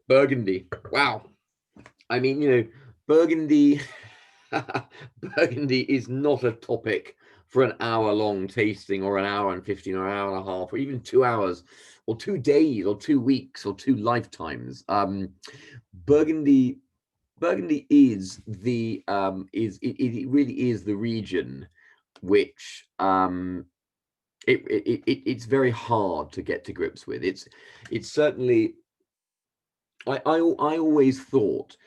Burgundy. Wow. I mean, Burgundy, Burgundy is not a topic for an hour-long tasting, or an hour and 15, or an hour and a half, or even 2 hours, or 2 days, or 2 weeks, or two lifetimes. Burgundy, Burgundy is the it really is the region which it's very hard to get to grips with. It's certainly, I always thought,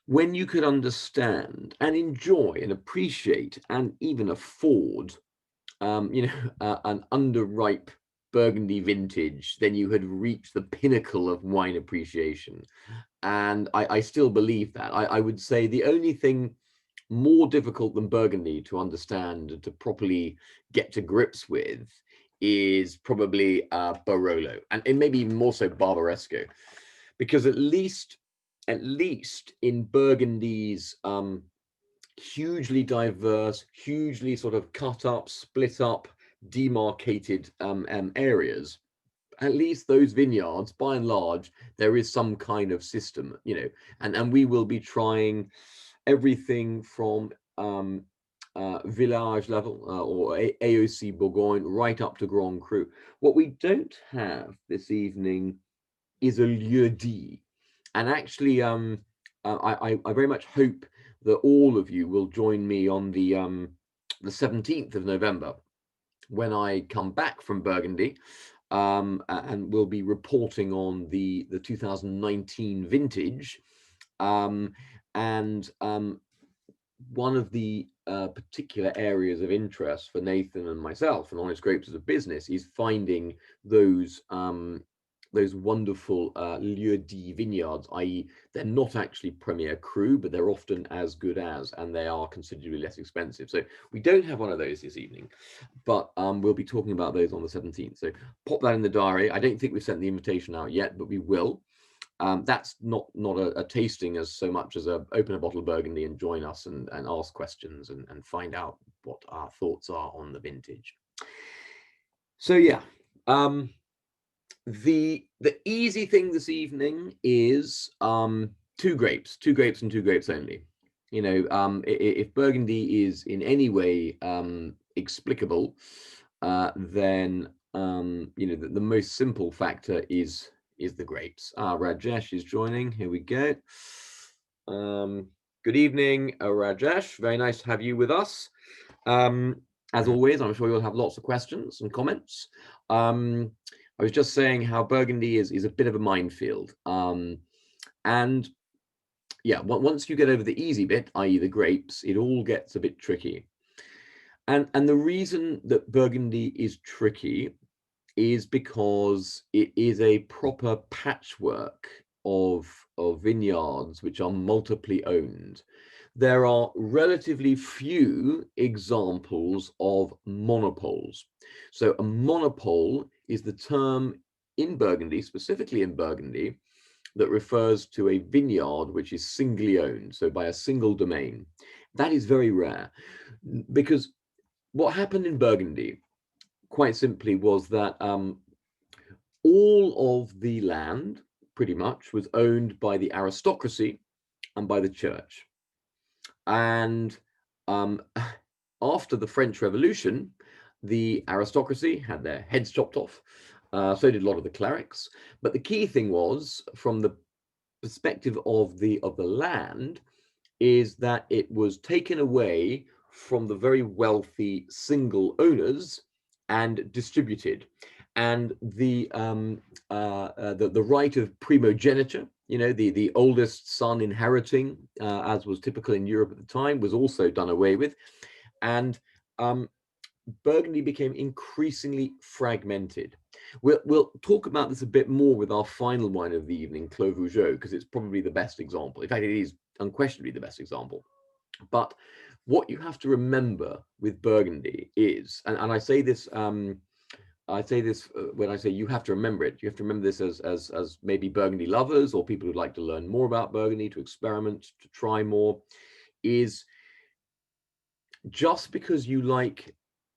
when you could understand and enjoy and appreciate and even afford an underripe Burgundy vintage, then you had reached the pinnacle of wine appreciation. And I still believe that. I would say the only thing more difficult than Burgundy to understand and to properly get to grips with is probably Barolo, and maybe even more so Barbaresco, because at least in Burgundy's hugely diverse, hugely sort of cut up, split up, demarcated areas, at least those vineyards, by and large, there is some kind of system, and we will be trying everything from village level, or AOC Bourgogne, right up to Grand Cru. What we don't have this evening is a lieu dit, and actually, I very much hope that all of you will join me on the 17th of November, when I come back from Burgundy, and we'll be reporting on the 2019 vintage. And one of the particular areas of interest for Nathan and myself and Honest Grapes as a business is finding those wonderful lieu dit vineyards, i.e. they're not actually Premier Cru, but they're often as good as, and they are considerably less expensive. So we don't have one of those this evening, but we'll be talking about those on the 17th. So pop that in the diary. I don't think we've sent the invitation out yet, but we will. That's not a tasting as so much as open a bottle of Burgundy and join us and ask questions and find out what our thoughts are on the vintage. So yeah, the easy thing this evening is two grapes and two grapes only. If Burgundy is in any way explicable, then the most simple factor is the grapes. Rajesh is joining. Here we go. Good evening, Rajesh. Very nice to have you with us. As always, I'm sure you'll have lots of questions and comments. I was just saying how Burgundy is a bit of a minefield. And yeah, once you get over the easy bit, i.e. the grapes, it all gets a bit tricky. And the reason that Burgundy is tricky is because it is a proper patchwork of vineyards which are multiply owned. There are relatively few examples of monopoles. So a monopole is the term in Burgundy, specifically in Burgundy, that refers to a vineyard which is singly owned, so by a single domain. That is very rare, because what happened in Burgundy, quite simply, was that all of the land, pretty much, was owned by the aristocracy and by the church. And after the French Revolution, the aristocracy had their heads chopped off. So did a lot of the clerics. But the key thing was, from the perspective of the land, is that it was taken away from the very wealthy single owners and distributed. And the right of primogeniture, the oldest son inheriting, as was typical in Europe at the time, was also done away with. And Burgundy became increasingly fragmented. We'll talk about this a bit more with our final wine of the evening, Clos Vougeot, because it's probably the best example. In fact, it is unquestionably the best example. But what you have to remember with Burgundy is, and I say this, when I say you have to remember it, you have to remember this as maybe Burgundy lovers or people who'd like to learn more about Burgundy, to experiment, to try more, is just because you like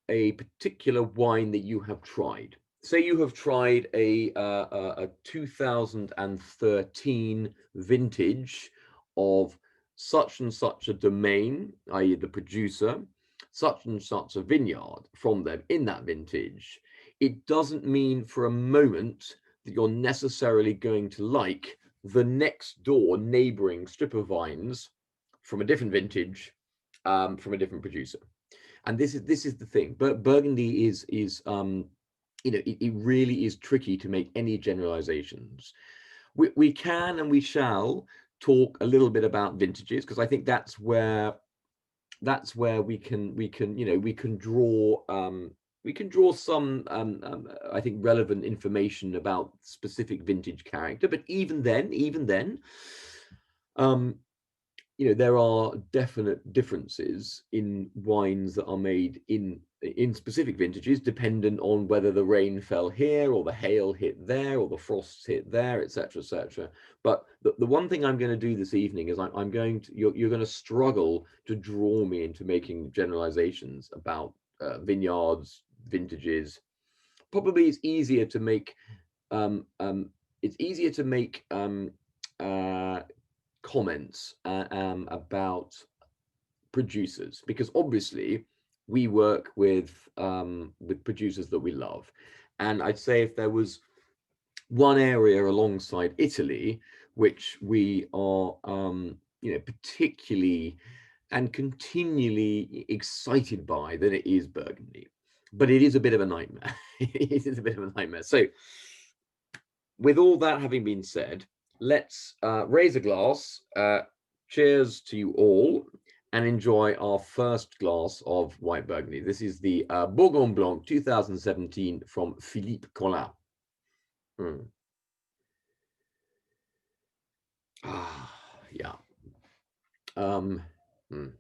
a particular wine that you have tried, say you have tried a 2013 vintage of such and such a domain, i.e. the producer, such and such a vineyard from them in that vintage, it doesn't mean for a moment that you're necessarily going to like the next door neighboring strip of vines from a different vintage, from a different producer. And this is the thing. But Burgundy is you know, it really is tricky to make any generalizations. We can and we shall talk a little bit about vintages, because I think that's where we can you know, we can draw some I think relevant information about specific vintage character. But even then you know, there are definite differences in wines that are made in specific vintages, dependent on whether the rain fell here or the hail hit there or the frosts hit there, etc., etc. But the one thing I'm going to do this evening is I'm going to, you're going to struggle to draw me into making generalizations about vineyards, vintages. Probably it's easier to make um, um, comments about producers, because obviously we work with producers that we love. And I'd say if there was one area alongside Italy which we are you know, particularly and continually excited by, then it is Burgundy. But it is a bit of a nightmare. It is a bit of a nightmare. So with all that having been said, let's raise a glass. Cheers to you all, and enjoy our first glass of white Burgundy. This is the Borgon Blanc 2017 from Philippe Collin. Ah, yeah. Mm. Mm.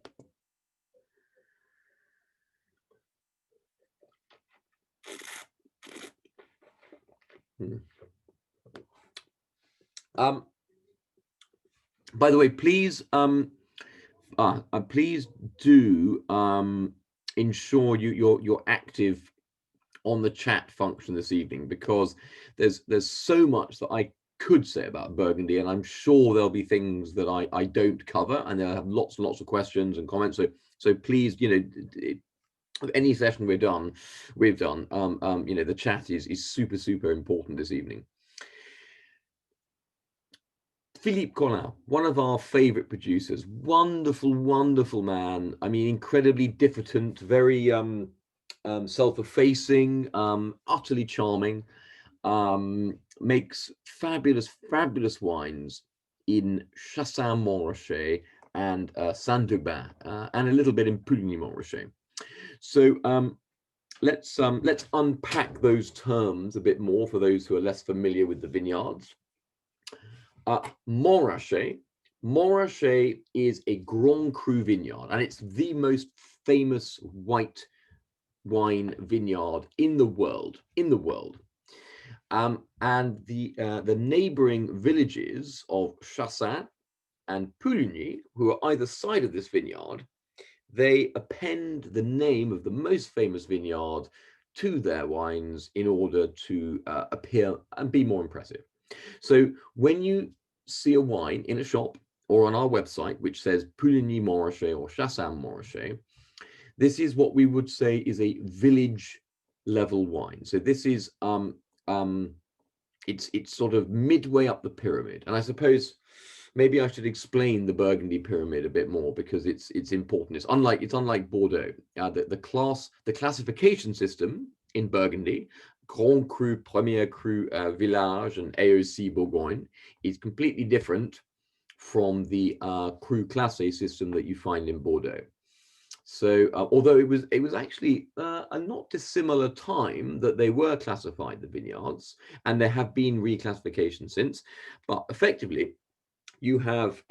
By the way, please please do ensure you're active on the chat function this evening, because there's so much that I could say about Burgundy, and I'm sure there'll be things that I don't cover, and they'll have lots and lots of questions and comments. So please, you know, any session we've done, you know, the chat is super important this evening. Philippe Collin, one of our favorite producers, wonderful man. I mean, incredibly diffident, very self-effacing, utterly charming, makes fabulous wines in Chassagne-Montrachet and Saint-Aubin, and a little bit in Puligny-Montrachet. So let's unpack those terms a bit more for those who are less familiar with the vineyards. Montrachet is a Grand Cru vineyard, and it's the most famous white wine vineyard in the world. And the neighboring villages of Chassagne and Puligny, who are either side of this vineyard, they append the name of the most famous vineyard to their wines in order to appear and be more impressive. So when you see a wine in a shop or on our website which says Puligny-Montrachet or Chassagne-Montrachet, this is what we would say is a village level wine. So this is it's sort of midway up the pyramid. And I suppose maybe I should explain the Burgundy pyramid a bit more, because it's important. It's unlike Bordeaux. The classification system in Burgundy, Grand Cru, Premier Cru, Village, and Aoc Borgon, is completely different from the Cru Classé system that you find in Bordeaux. So although it was actually a not dissimilar time that they were classified, the vineyards, and there have been reclassifications since, but effectively you have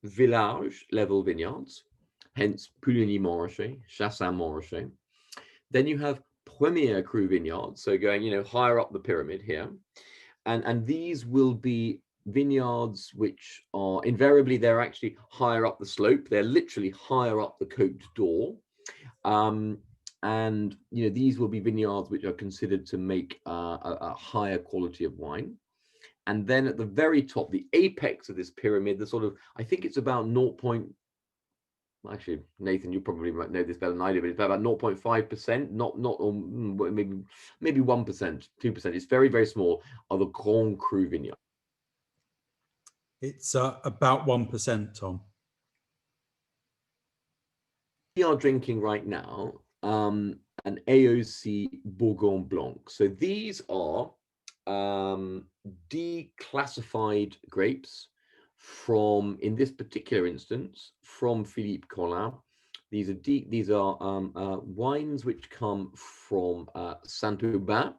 village level vineyards, hence Puligny-Montrachet, Chassagne-Montrachet. Then you have Premier Cru vineyards, so going, you know, higher up the pyramid here, and these will be vineyards which are invariably, they're actually higher up the slope. They're literally higher up the Côte d'Or. and these will be vineyards which are considered to make a higher quality of wine. And then at the very top, the apex of this pyramid, the sort of, I think it's about 0. Actually, Nathan, you probably might know this better than I do, but it's about 0.5%, not or maybe 1%, 2%. It's very, very small, are the Grand Cru vineyards. It's about 1%, Tom. We are drinking right now an Aoc Borgon Blanc. So these are declassified grapes from, in this particular instance, from Philippe Collin. These are wines which come from Saint-Aubin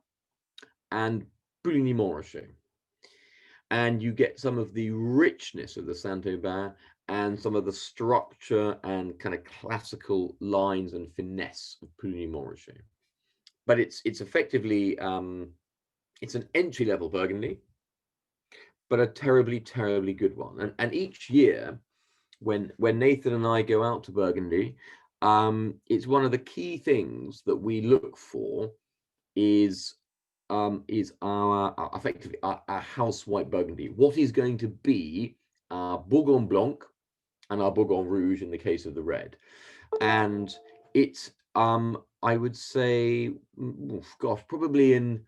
and Puligny-Montrachet. And you get some of the richness of the Saint-Aubin and some of the structure and kind of classical lines and finesse of Puligny-Montrachet. But it's effectively, it's an entry-level Burgundy, but a terribly, terribly good one. And each year, when Nathan and I go out to Burgundy, it's one of the key things that we look for is our effectively our house white Burgundy. What is going to be our Bogon Blanc and our Bogon Rouge in the case of the red. And it's I would say, gosh, probably in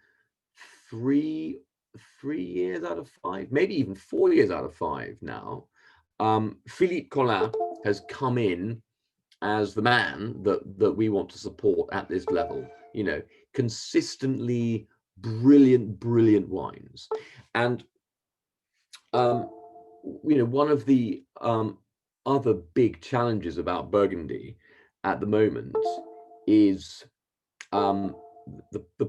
three years out of 5, maybe even 4 years out of 5 now, Philippe Collin has come in as the man that we want to support at this level. Consistently brilliant wines. And one of the other big challenges about Burgundy at the moment is the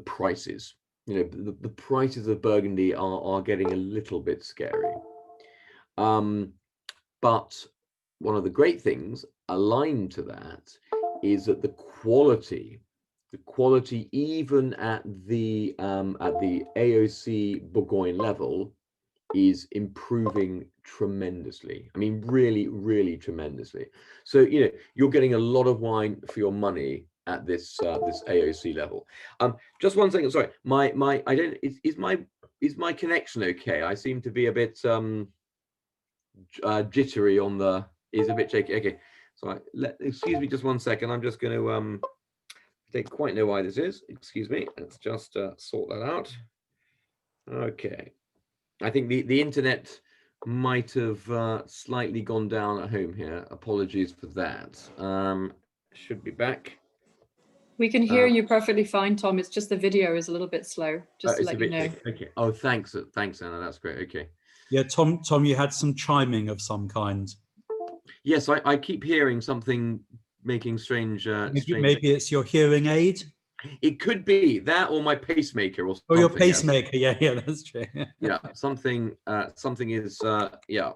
prices. The prices of Burgundy are getting a little bit scary. But one of the great things aligned to that is that the quality even at the Aoc Bourgogne level is improving tremendously. I mean, really tremendously. So you're getting a lot of wine for your money at this Aoc level. Just one second, sorry. I don't, is my connection okay? I seem to be a bit jittery on the, is a bit shaky. Okay, so excuse me just one second. I'm just going to don't quite know why this is. Excuse me. Let's just sort that out. Okay. I think the internet might have slightly gone down at home here. Apologies for that. Should be back. We can hear you perfectly fine, Tom. It's just the video is a little bit slow, just to let you know. Okay. Oh, thanks, Anna. That's great. Okay. Yeah, Tom, you had some chiming of some kind. Yes, I keep hearing something making strange. Maybe it's your hearing aid. It could be that, or my pacemaker, or something. Oh, your pacemaker. Yes. Yeah, that's true. Yeah, something is yeah.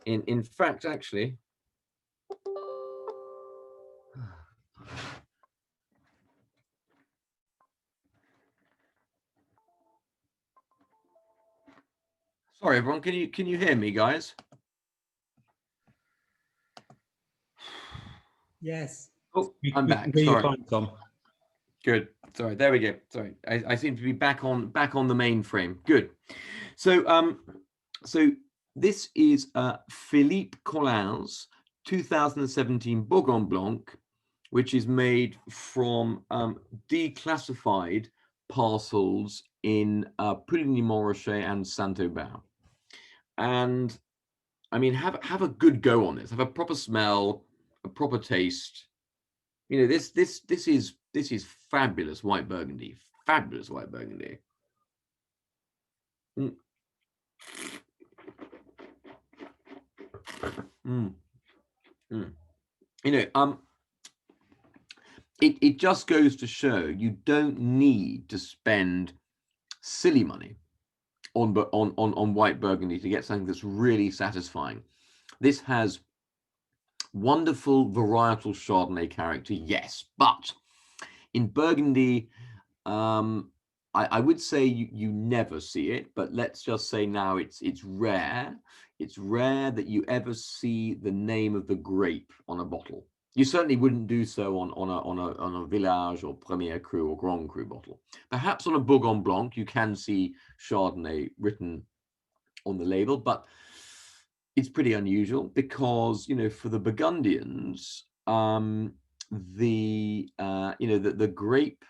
In fact, actually. Sorry, everyone. Can you hear me, guys? Yes. Oh, I'm back. Sorry. Fine, Tom. Good. Sorry. There we go. Sorry. I seem to be back on the mainframe. Good. So so this is Philippe Collin's 2017 Bogon Blanc, which is made from declassified parcels in Puligny-Montrachet and Saint-Aubin. And I mean, have a good go on this. Have a proper smell, a proper taste. This is fabulous white Burgundy. Fabulous white Burgundy. Mm. Mm. Mm. It just goes to show you don't need to spend silly money on white Burgundy to get something that's really satisfying. This has wonderful varietal Chardonnay character, yes, but in Burgundy, I would say you never see it, but let's just say now it's rare. It's rare that you ever see the name of the grape on a bottle. You certainly wouldn't do so on a Village or Premier Cru or Grand Cru bottle. Perhaps on a Bogon Blanc, you can see Chardonnay written on the label, but it's pretty unusual because, you know, for the Burgundians, the grape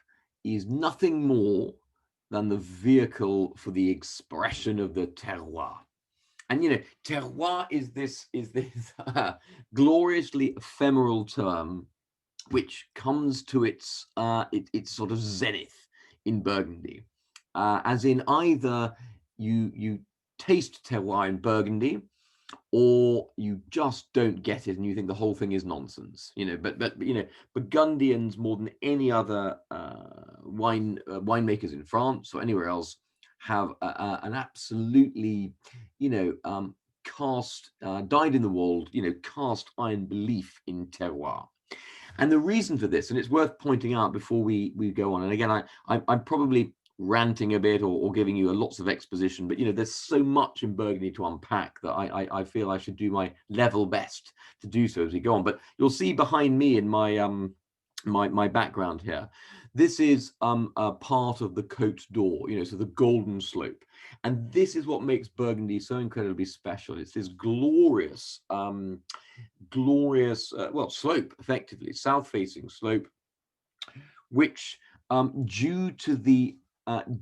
is nothing more than the vehicle for the expression of the terroir. And, you know, terroir is this gloriously ephemeral term which comes to its sort of zenith in Burgundy, as in either you taste terroir in Burgundy, or you just don't get it and you think the whole thing is nonsense, you know. But you know, Burgundians more than any other winemakers in France or anywhere else have an absolutely, you know, dyed in the wool, you know, cast iron belief in terroir. And the reason for this, and it's worth pointing out before we go on, and again, I'm probably ranting a bit or giving you lots of exposition, but you know, there's so much in Burgundy to unpack that I feel I should do my level best to do so as we go on. But you'll see behind me in my my background here, this is a part of the Côte d'Or, you know, so the golden slope. And this is what makes Burgundy so incredibly special. It's this glorious well, slope, effectively south-facing slope, which due to the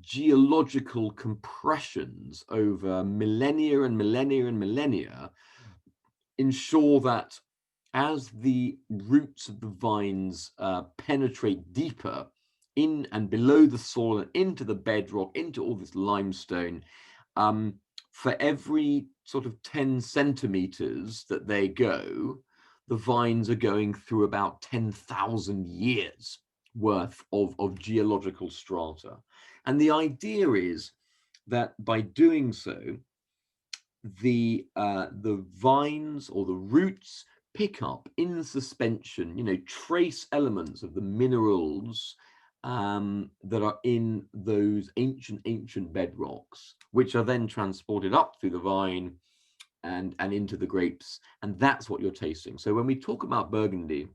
geological compressions over millennia and millennia and millennia, ensure that as the roots of the vines penetrate deeper in and below the soil and into the bedrock, into all this limestone, for every sort of 10 centimeters that they go, the vines are going through about 10,000 years worth of geological strata. And the idea is that by doing so, the vines or the roots pick up in suspension, you know, trace elements of the minerals that are in those ancient bedrocks, which are then transported up through the vine and into the grapes, and that's what you're tasting. So when we talk about Burgundy,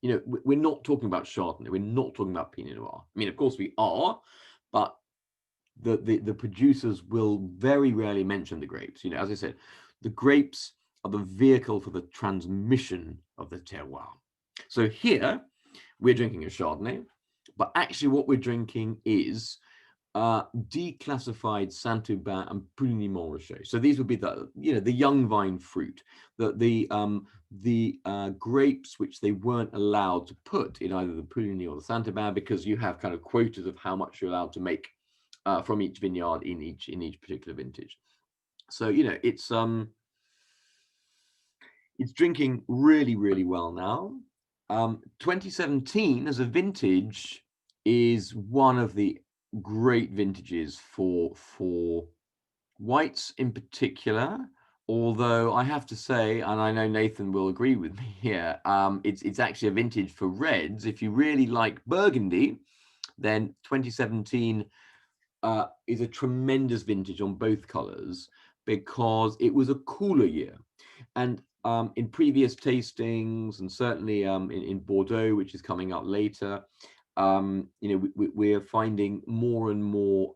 you know, we're not talking about Chardonnay, we're not talking about Pinot Noir. I mean, of course we are, but the producers will very rarely mention the grapes. You know, as I said, the grapes are the vehicle for the transmission of the terroir. So here we're drinking a Chardonnay, but actually what we're drinking is declassified Saint-Aubin and Puligny-Montrachet. So these would be the, you know, the young vine fruit, the grapes which they weren't allowed to put in either the Puligny or the Saint-Aubin, because you have kind of quotas of how much you're allowed to make from each vineyard in each particular vintage. So, you know, it's drinking really, really well now. 2017 as a vintage is one of the great vintages for whites in particular, although I have to say, and I know Nathan will agree with me here, it's actually a vintage for reds. If you really like Burgundy, then 2017 is a tremendous vintage on both colors, because it was a cooler year. And in previous tastings, and certainly in Bordeaux, which is coming up later, you know, we're finding more and more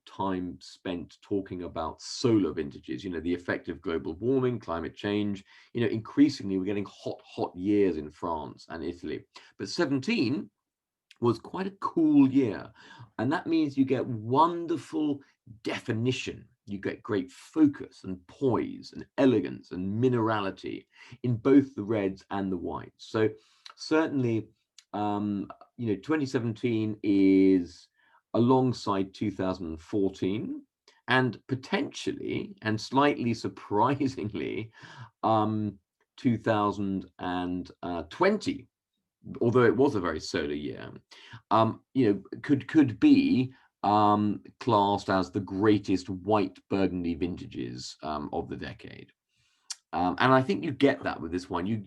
time spent talking about solar vintages, you know, the effect of global warming, climate change. You know, increasingly we're getting hot years in France and Italy. But 17 was quite a cool year, and that means you get wonderful definition, you get great focus and poise and elegance and minerality in both the reds and the whites. So certainly, you know, 2017 is alongside 2014 and potentially and slightly surprisingly 2020, although it was a very solar year, you know, could be classed as the greatest white Burgundy vintages of the decade. And I think you get that with this one. You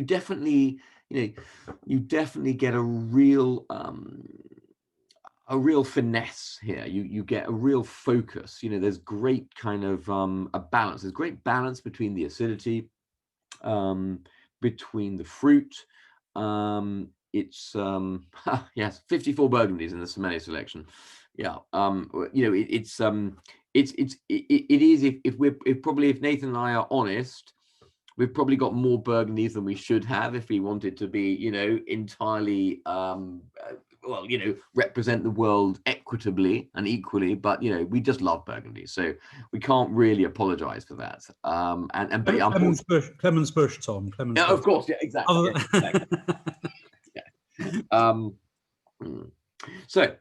definitely, you know, you definitely get a real finesse here. You get a real focus. You know, there's great kind of a balance. There's great balance between the acidity, between the fruit. It's yes, 54 Burgundies in the Sommelier selection. Yeah, you know, it is if Nathan and I are honest, we've probably got more Burgundies than we should have if we wanted to be, you know, entirely well, you know, represent the world equitably and equally, but you know, we just love Burgundy, so we can't really apologize for that. But Clemens Bush, Tom. Clemens yeah, Bush. of course, yeah, exactly. Yeah, exactly. So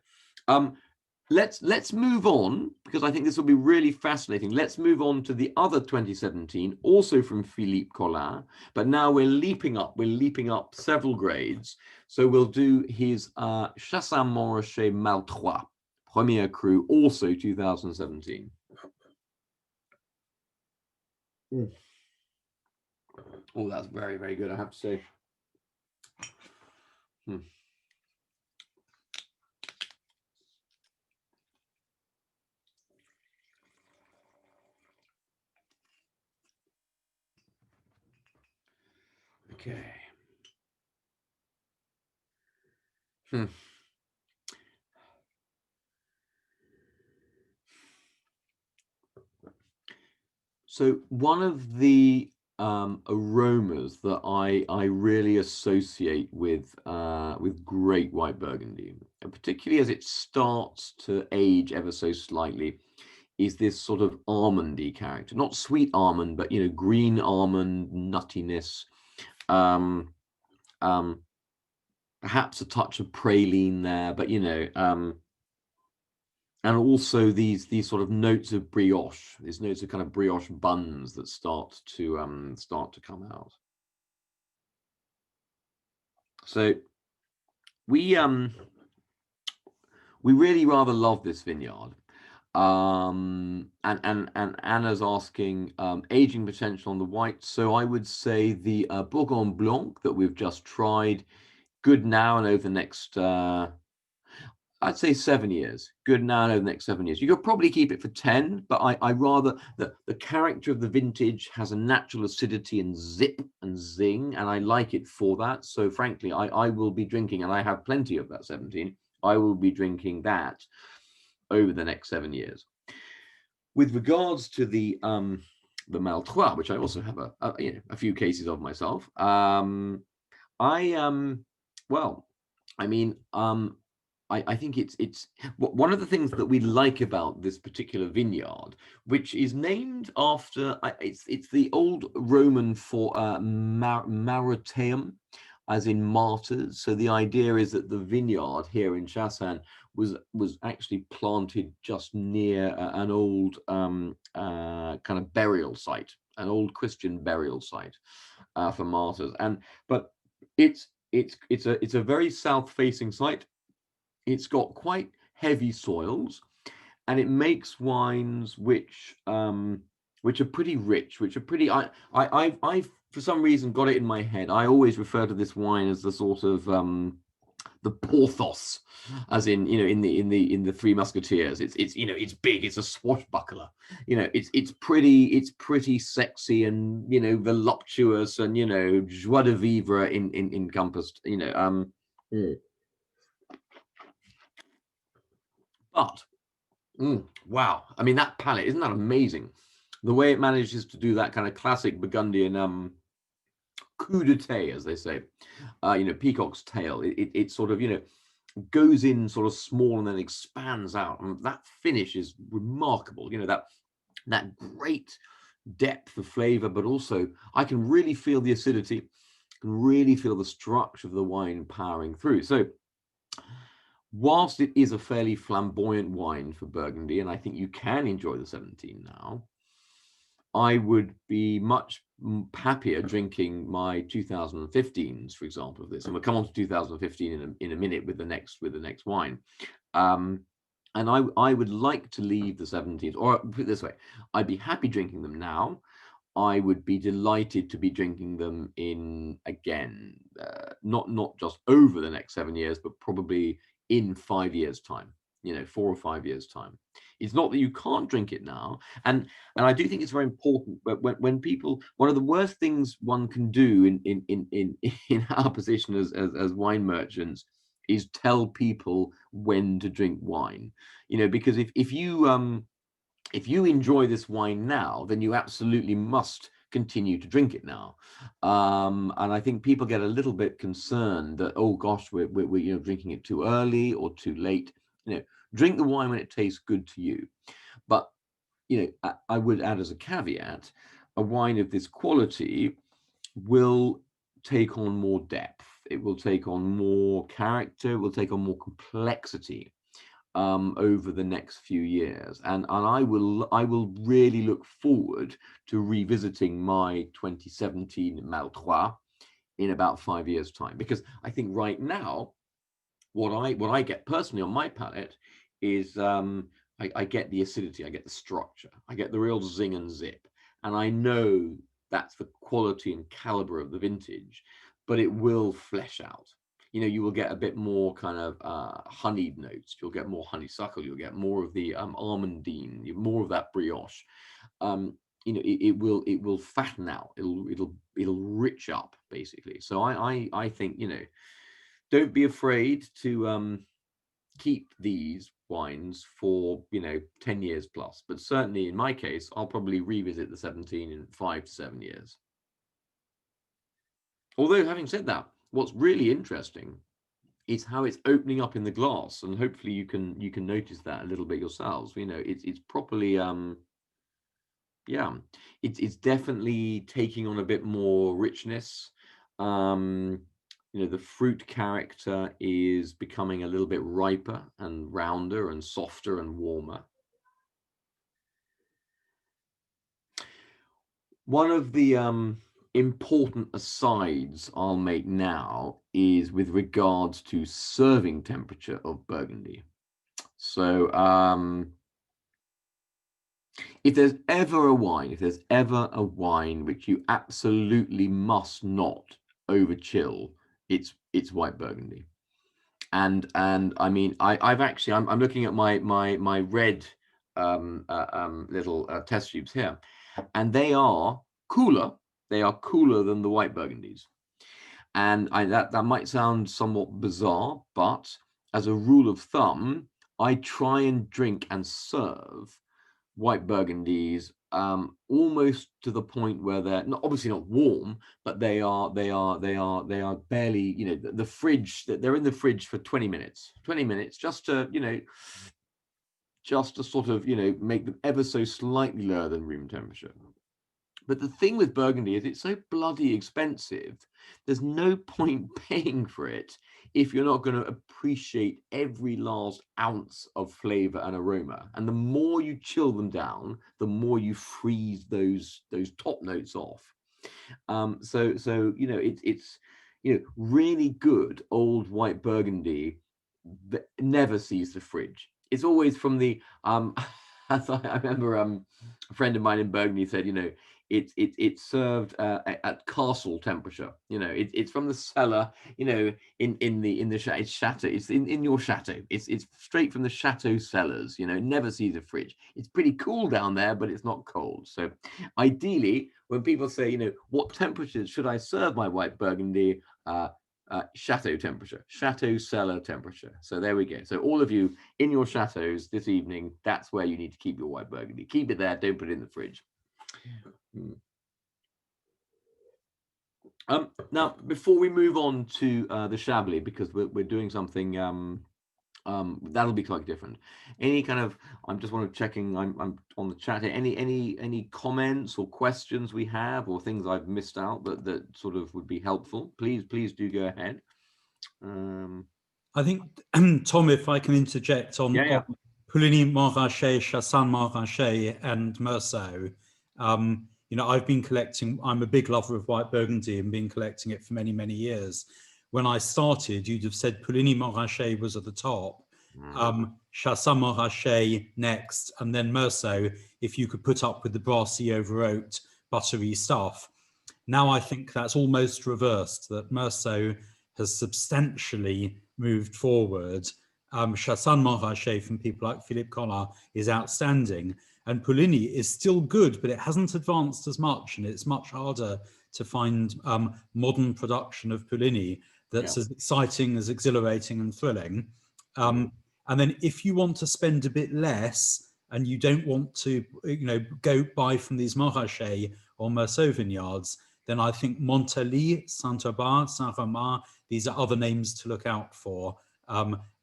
let's move on, because I think this will be really fascinating. Let's move on to the other 2017, also from Philippe Collin, but now we're leaping up several grades. So we'll do his Chassagne Montrachet Maltroit, Premier Cru, also 2017. Oh, that's very, very good, I have to say. Okay. So one of the aromas that I really associate with great white Burgundy, and particularly as it starts to age ever so slightly, is this sort of almondy character. Not sweet almond, but you know, green almond nuttiness. Perhaps a touch of praline there, but you know, and also these sort of notes of brioche, these notes of kind of brioche buns that start to come out. So we really rather love this vineyard. And Anna's asking aging potential on the white. So I would say the Borgon Blanc that we've just tried, good now and over the next I'd say 7 years. Good now over the next 7 years. You could probably keep it for 10, but I rather the character of the vintage has a natural acidity and zip and zing, and I like it for that. So frankly, I will be drinking, and I have plenty of that 17. I will be drinking that over the next 7 years. With regards to the Maltroit, which I also have a few cases of myself, I think it's one of the things that we like about this particular vineyard, which is named after it's the old Roman for Maritaeum, as in martyrs. So the idea is that the vineyard here in Chassagne was actually planted just near an old kind of burial site, an old Christian burial site for martyrs. But it's a very south-facing site. It's got quite heavy soils, and it makes wines which are pretty rich, which are pretty. I for some reason got it in my head. I always refer to this wine as the sort of the Porthos, as in, you know, in the Three Musketeers. It's you know, it's big, it's a swashbuckler, you know, it's pretty sexy and, you know, voluptuous and, you know, joie de vivre encompassed, you know. But wow, I mean, that palate, isn't that amazing? The way it manages to do that kind of classic Burgundian coup d'etat, as they say, you know, peacock's tail. It sort of, you know, goes in sort of small and then expands out, and that finish is remarkable. You know, that great depth of flavor, but also I can really feel the acidity, can really feel the structure of the wine powering through. So whilst it is a fairly flamboyant wine for Burgundy, and I think you can enjoy the 17 now, I would be much happier drinking my 2015s, for example, of this. And we'll come on to 2015 in a minute with the next wine. And I would like to leave the 17s, or put it this way, I'd be happy drinking them now. I would be delighted to be drinking them in, again, not just over the next 7 years, but probably in 5 years' time, you know, 4 or 5 years' time. It's not that you can't drink it now. And I do think it's very important. But when people, one of the worst things one can do in our position as wine merchants is tell people when to drink wine. Because if you enjoy this wine now, then you absolutely must continue to drink it now. And I think people get a little bit concerned that, oh gosh, we're drinking it too early or too late. Drink the wine when it tastes good to you. But I would add as a caveat, a wine of this quality will take on more depth. It will take on more character. It will take on more complexity over the next few years, and I will really look forward to revisiting my 2017 Maltroit in about 5 years' time, because I think right now what I get personally on my palate is I get the acidity, I get the structure, I get the real zing and zip, and I know that's the quality and caliber of the vintage, but it will flesh out. You will get a bit more kind of honeyed notes. You'll get more honeysuckle. You'll get more of the almondine, more of that brioche. It will fatten out. It'll rich up basically. So I think don't be afraid to keep these wines for 10 years plus. But certainly in my case, I'll probably revisit the 17 in 5 to 7 years. Although having said that, what's really interesting is how it's opening up in the glass, and hopefully you can notice that a little bit yourselves. It's properly it's definitely taking on a bit more richness. The fruit character is becoming a little bit riper and rounder and softer and warmer. One of the important asides I'll make now is with regards to serving temperature of Burgundy. So if there's ever a wine which you absolutely must not over chill, it's white Burgundy. And I mean, I'm looking at my red little test tubes here, and they are cooler than the white Burgundies. And that might sound somewhat bizarre, but as a rule of thumb, I try and drink and serve white Burgundies almost to the point where they're obviously not warm, but they are barely, the fridge, they're in the fridge for 20 minutes just to sort of make them ever so slightly lower than room temperature. But the thing with Burgundy is it's so bloody expensive. There's no point paying for it if you're not going to appreciate every last ounce of flavor and aroma. And the more you chill them down, the more you freeze those top notes off. So it's really good old white Burgundy that never sees the fridge. It's always from the as I remember a friend of mine in Burgundy said, it's served at castle temperature. It's from the cellar. In the chateau. It's in your chateau. It's straight from the chateau cellars. Never sees a fridge. It's pretty cool down there, but it's not cold. So, ideally, when people say, what temperatures should I serve my white Burgundy? Chateau temperature, chateau cellar temperature. So there we go. So all of you in your chateaus this evening, that's where you need to keep your white Burgundy. Keep it there. Don't put it in the fridge. Now, before we move on to the Chablis, because we're doing something that'll be quite different. Any kind of, I'm just want to checking. I'm on the chat here. Any comments or questions we have, or things I've missed out that sort of would be helpful? Please do go ahead. I think Tom, if I can interject on Puligny-Montrachet, Chassagne-Montrachet, and Meursault. I've been collecting. I'm a big lover of white Burgundy and been collecting it for many years. When I started, you'd have said Puligny-Montrachet was at the top, Chassagne-Montrachet next, and then Meursault, if you could put up with the brassy, over-oaked, buttery stuff. Now I think that's almost reversed, that Meursault has substantially moved forward, Chassagne-Montrachet from people like Philippe is outstanding. And Puligny is still good, but it hasn't advanced as much, and it's much harder to find modern production of Puligny that's as exciting, as exhilarating and thrilling. And then if you want to spend a bit less and you don't want to, go buy from these Montrachet or Meursault vineyards, then I think Montelly, Saint-Aubin, Saint-Romain, these are other names to look out for.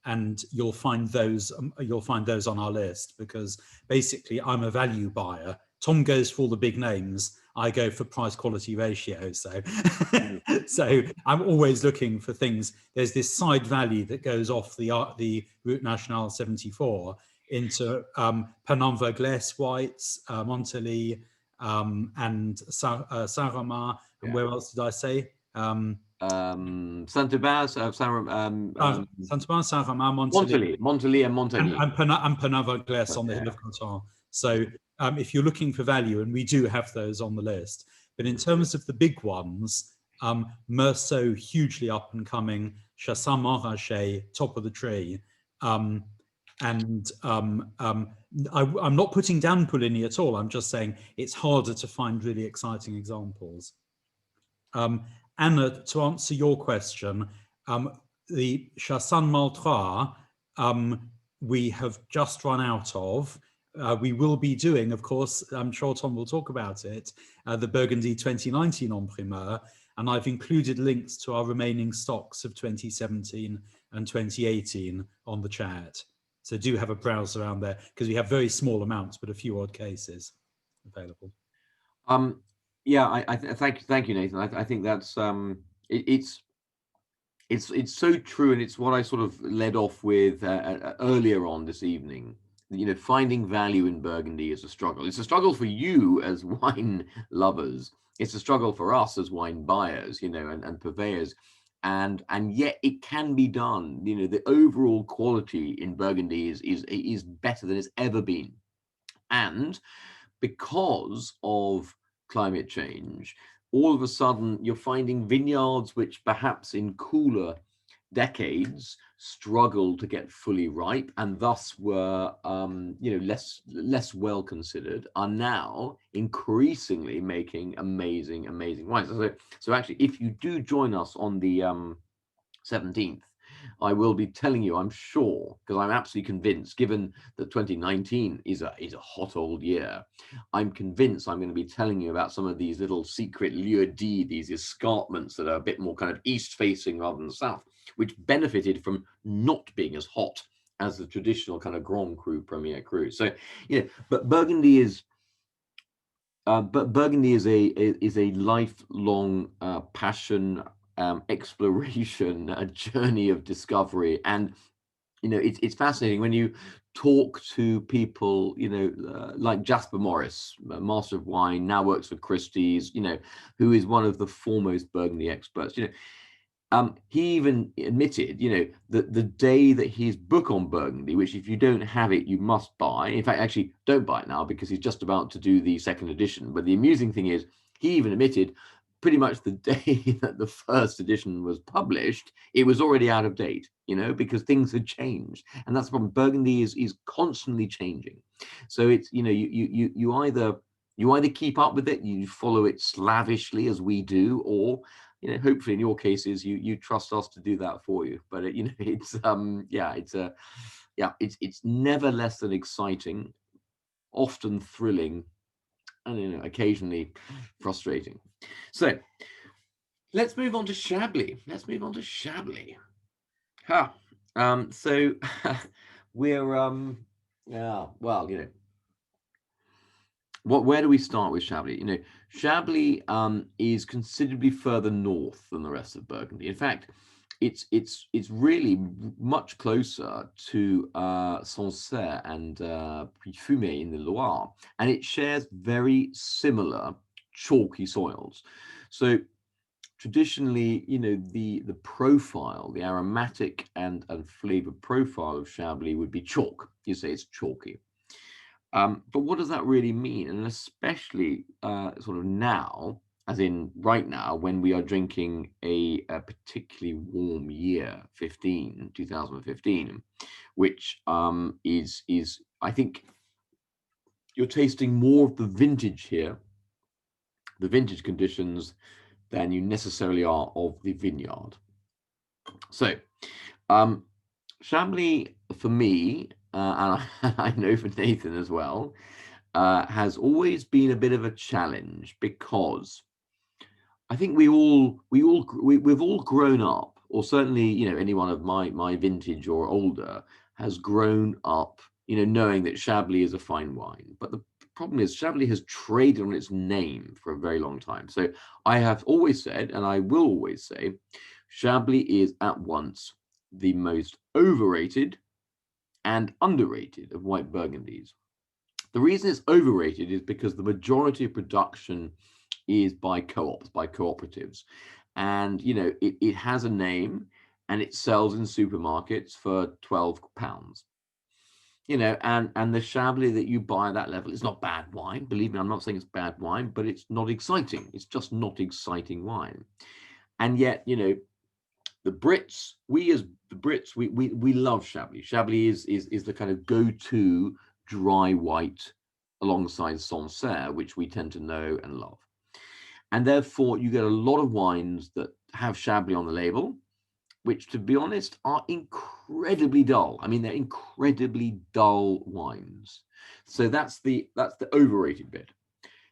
And you'll find those on our list, because basically I'm a value buyer. Tom goes for all the big names. I go for price quality ratio. So, so I'm always looking for things. There's this side valley that goes off the Route Nationale 74 into Penon-Verglès whites, Montelly, and Saint-Romain. And where else did I say? Saint-Aubin, Saint-Aubin, Saint-Romain, Montelly and Montagny. And Penon-Verglès on the hill of Canton. So if you're looking for value, and we do have those on the list, but in terms of the big ones, Meursault, hugely up and coming, Chassagne-Montrachet, top of the tree. I'm not putting down Puligny at all. I'm just saying it's harder to find really exciting examples. Anna, to answer your question, the Chassagne-Maltroit we have just run out of. We will be doing, of course, I'm sure Tom will talk about it, the Burgundy 2019 en primeur, and I've included links to our remaining stocks of 2017 and 2018 on the chat. So do have a browse around there, because we have very small amounts, but a few odd cases available. Yeah, thank you, Nathan. I think that's it's so true, and it's what I sort of led off with earlier on this evening. Finding value in Burgundy is a struggle. It's a struggle for you as wine lovers. It's a struggle for us as wine buyers, and purveyors. And yet it can be done. The overall quality in Burgundy is better than it's ever been. And because of climate change, all of a sudden you're finding vineyards which perhaps in cooler decades struggled to get fully ripe and thus were less well considered, are now increasingly making amazing wines. So actually, if you do join us on the 17th, I will be telling you, I'm sure, because I'm absolutely convinced, given that 2019 is a hot old year, I'm convinced I'm going to be telling you about some of these little secret lieux-dits, these escarpments that are a bit more kind of east-facing rather than south, which benefited from not being as hot as the traditional kind of Grand Cru, Premier Cru. So, but Burgundy is a lifelong passion, exploration, a journey of discovery. And it's fascinating when you talk to people like Jasper Morris, master of wine, now works for Christie's, who is one of the foremost Burgundy experts. He even admitted that the day that his book on Burgundy, which if you don't have it you must buy, in fact actually don't buy it now because he's just about to do the second edition, but the amusing thing is he even admitted pretty much the day that the first edition was published, it was already out of date, because things had changed. And that's the problem. Burgundy is constantly changing. So it's, you either keep up with it, you follow it slavishly as we do, or, hopefully in your cases, you trust us to do that for you. But it's never less than exciting, often thrilling, and occasionally frustrating. So let's move on to Chablis. So we're where do we start with Chablis? Chablis is considerably further north than the rest of Burgundy. In fact, it's really much closer to Sancerre and Puy-Fumé in the Loire, and it shares very similar chalky soils. So traditionally, the profile, the aromatic and flavor profile of Chablis would be chalk. You say it's chalky. But what does that really mean? And especially sort of now, as in right now, when we are drinking a particularly warm year, 2015, which is I think you're tasting more of the vintage here, the vintage conditions, than you necessarily are of the vineyard. So Chablis for me, and I know for Nathan as well, has always been a bit of a challenge, because I think we've all grown up, or certainly, you know, anyone of my vintage or older has grown up, you know, knowing that Chablis is a fine wine. But the problem is Chablis has traded on its name for a very long time. So I have always said, and I will always say, Chablis is at once the most overrated and underrated of white Burgundies. The reason it's overrated is because the majority of production is by co-ops, by cooperatives. And, you know, it has a name and it sells in supermarkets for £12. You know, and the Chablis that you buy at that level is not bad wine. Believe me, I'm not saying it's bad wine, but it's not exciting. It's just not exciting wine. And yet, you know, the Brits, we as the Brits, we love Chablis. Chablis is the kind of go-to dry white alongside Sancerre, which we tend to know and love. And therefore, you get a lot of wines that have Chablis on the label, which, to be honest, are incredibly dull. I mean, they're incredibly dull wines. So that's the overrated bit.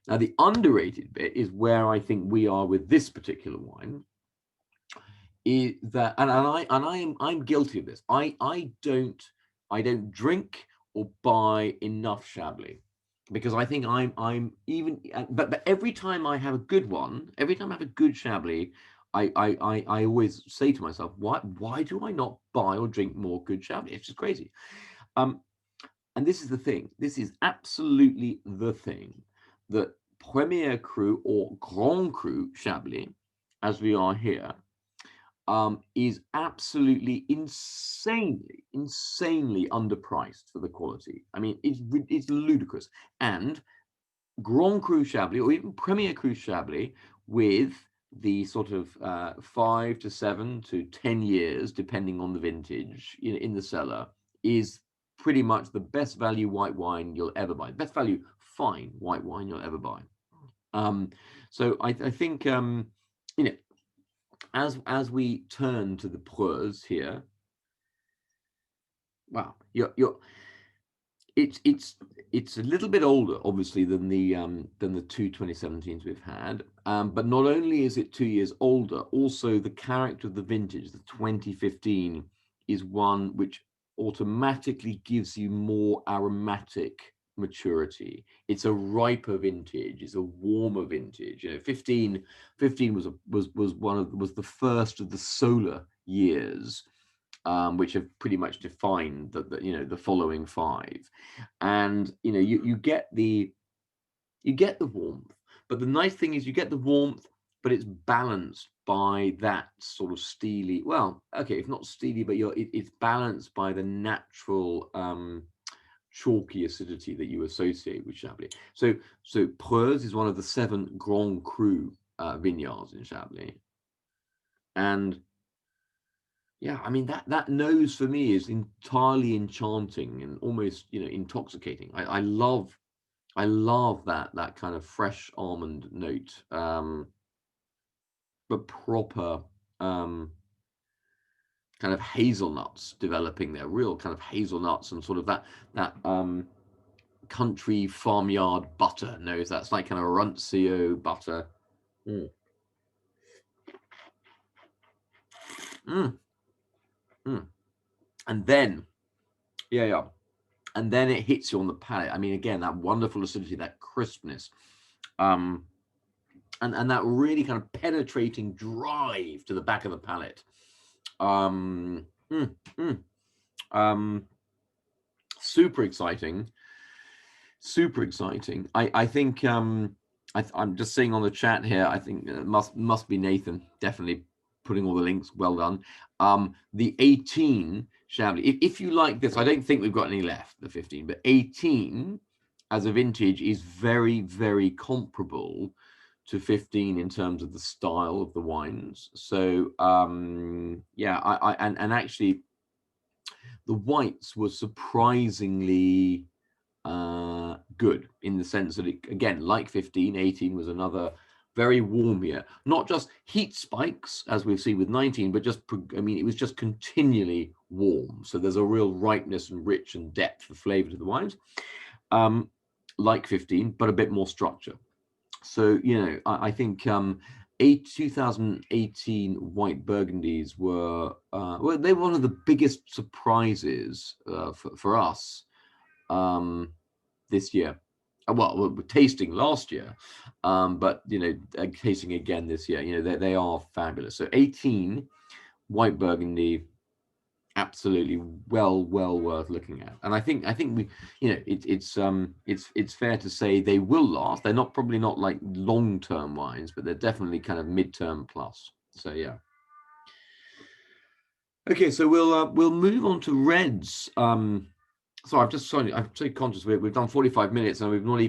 Now, the underrated bit is where I think we are with this particular wine. Is that, and I'm guilty of this. I don't drink or buy enough Chablis, because I think I'm even, but every time I have a good one, every time I have a good Chablis, I always say to myself, why do I not buy or drink more good Chablis? It's just crazy. And this is the thing. This is absolutely the thing, that Premier Cru or Grand Cru Chablis, as we are here, is absolutely insanely underpriced for the quality. I mean, it's ludicrous. And Grand Cru Chablis, or even Premier Cru Chablis, with the sort of 5 to 7 to 10 years, depending on the vintage, in the cellar, is pretty much the best value white wine you'll ever buy. Best value fine white wine you'll ever buy. So I think, you know, as we turn to the Preuss here, wow, it's a little bit older, obviously, than the two 2017s we've had. But not only is it 2 years older, also the character of the vintage, the 2015, is one which automatically gives you more aromatic maturity. It's a riper vintage. It's a warmer vintage. You know, 15 was the first of the solar years, which have pretty much defined the following 5. And you know, you get the warmth, but the nice thing is you get the warmth, but it's balanced by that sort of steely, well, okay, if not steely, but it's balanced by the natural chalky acidity that you associate with Chablis. So Preuss is one of the 7 Grand Cru vineyards in Chablis. And yeah, I mean, that nose for me is entirely enchanting and almost, you know, intoxicating. I love that kind of fresh almond note, but proper kind of hazelnuts developing there, real kind of hazelnuts, and sort of that country farmyard butter nose. That's like kind of rancio butter. And then, and then it hits you on the palate. I mean, again, that wonderful acidity, that crispness, and that really kind of penetrating drive to the back of the palate. Super exciting. I think I'm just seeing on the chat here, I think it must be Nathan, definitely putting all the links. Well done. The 18 Chablis, if you like this, I don't think we've got any left, the 15, but 18 as a vintage is very, very comparable to 15 in terms of the style of the wines. So yeah, and actually the whites were surprisingly good, in the sense that, it, again, like 15, 18 was another very warm year. Not just heat spikes, as we've seen with 19, but just, I mean, it was just continually warm. So there's a real ripeness and rich and depth of flavor to the wines, like 15, but a bit more structure. So, you know, I think 2018 white Burgundies were, well, they were one of the biggest surprises for us this year. Well, we're tasting last year, but, you know, tasting again this year. You know, they are fabulous. So 18 white Burgundy, absolutely well worth looking at. And I think we, you know, it's fair to say they will last. They're probably not like long-term wines, but they're definitely kind of mid-term plus. So yeah. Okay, so we'll move on to reds. So I'm so conscious we've done 45 minutes and we've not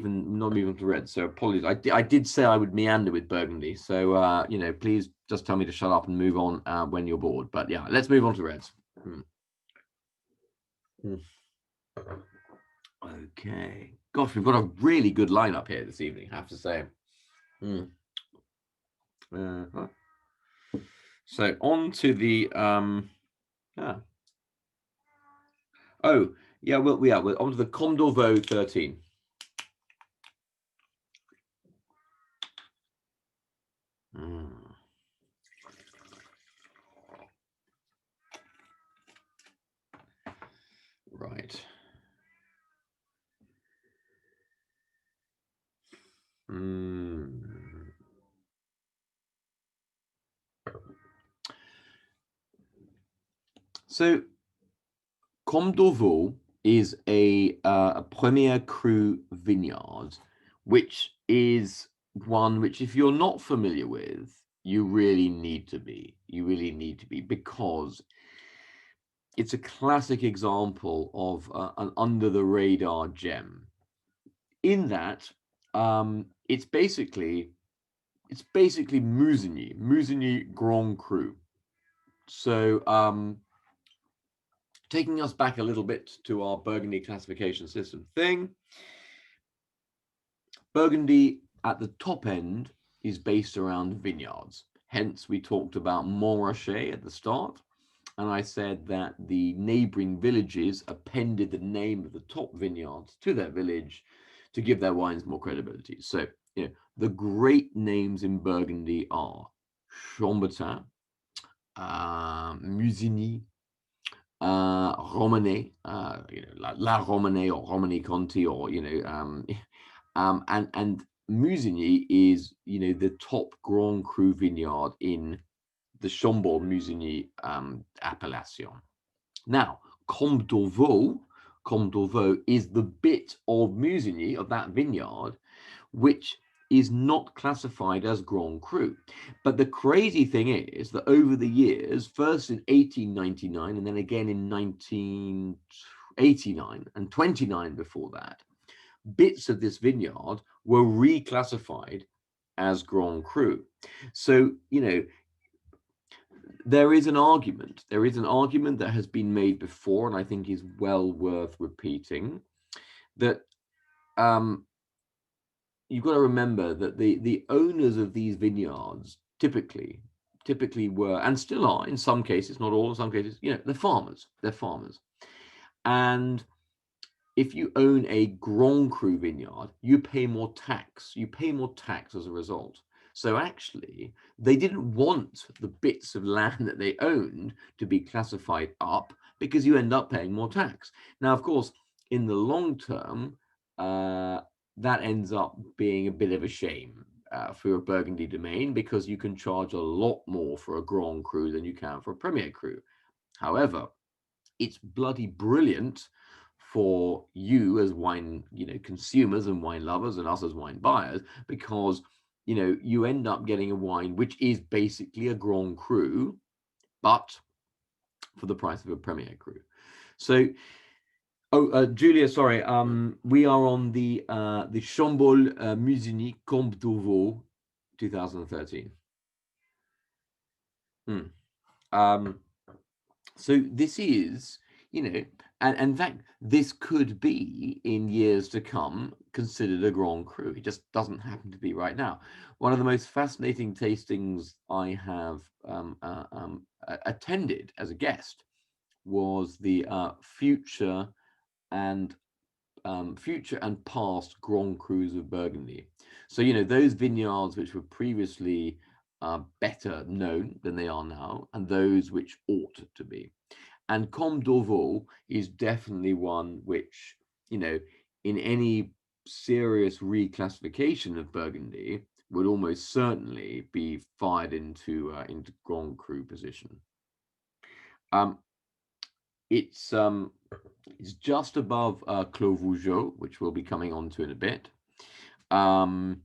moved on to red. So apologies. I did say I would meander with Burgundy. So you know, please just tell me to shut up and move on when you're bored. But yeah, let's move on to reds. Okay. Gosh, we've got a really good lineup here this evening, I have to say. So on to the oh yeah, we're on to the Condorvo 13. Right. So Condorvo is a Premier Cru vineyard, which is one which, if you're not familiar with, you really need to be. You really need to be, because it's a classic example of an under the radar gem, in that it's basically Musigny Grand Cru. So taking us back a little bit to our Burgundy classification system thing, Burgundy at the top end is based around vineyards. Hence, we talked about Montrachet at the start, and I said that the neighboring villages appended the name of the top vineyards to their village to give their wines more credibility. So, you know, the great names in Burgundy are Chambertin, Musigny, Romanée, you know, La Romanée or Romani Conti, or, you know, and Musigny is, you know, the top Grand Cru vineyard in the Chambord-Musigny appellation. Now, Condorvo is the bit of Musigny, of that vineyard, which is not classified as Grand Cru. But the crazy thing is that over the years, first in 1899 and then again in 1989 and 29 before that, bits of this vineyard were reclassified as Grand Cru. So, you know, there is an argument that has been made before, and I think is well worth repeating, that you've got to remember that the owners of these vineyards typically were, and still are in some cases, not all, in some cases, you know, they're farmers. And if you own a Grand Cru vineyard, you pay more tax. As a result. So actually, they didn't want the bits of land that they owned to be classified up, because you end up paying more tax. Now, of course, in the long term, that ends up being a bit of a shame for a Burgundy domain, because you can charge a lot more for a Grand Cru than you can for a Premier Cru. However, it's bloody brilliant for you as wine, you know, consumers and wine lovers, and us as wine buyers, because, you know, you end up getting a wine which is basically a Grand Cru, but for the price of a Premier Cru. So, Julia, sorry, we are on the Chambord Musigny Condorvo 2013. So this is, you know, and in fact, this could be in years to come considered a Grand Cru. It just doesn't happen to be right now. One of the most fascinating tastings I have attended as a guest was the future and past Grand Crus of Burgundy. So, you know, those vineyards which were previously better known than they are now, and those which ought to be. And Condorvo is definitely one which, you know, in any serious reclassification of Burgundy would almost certainly be fired into Grand Cru position. It's just above Clos Vougeot, which we'll be coming on to in a bit, and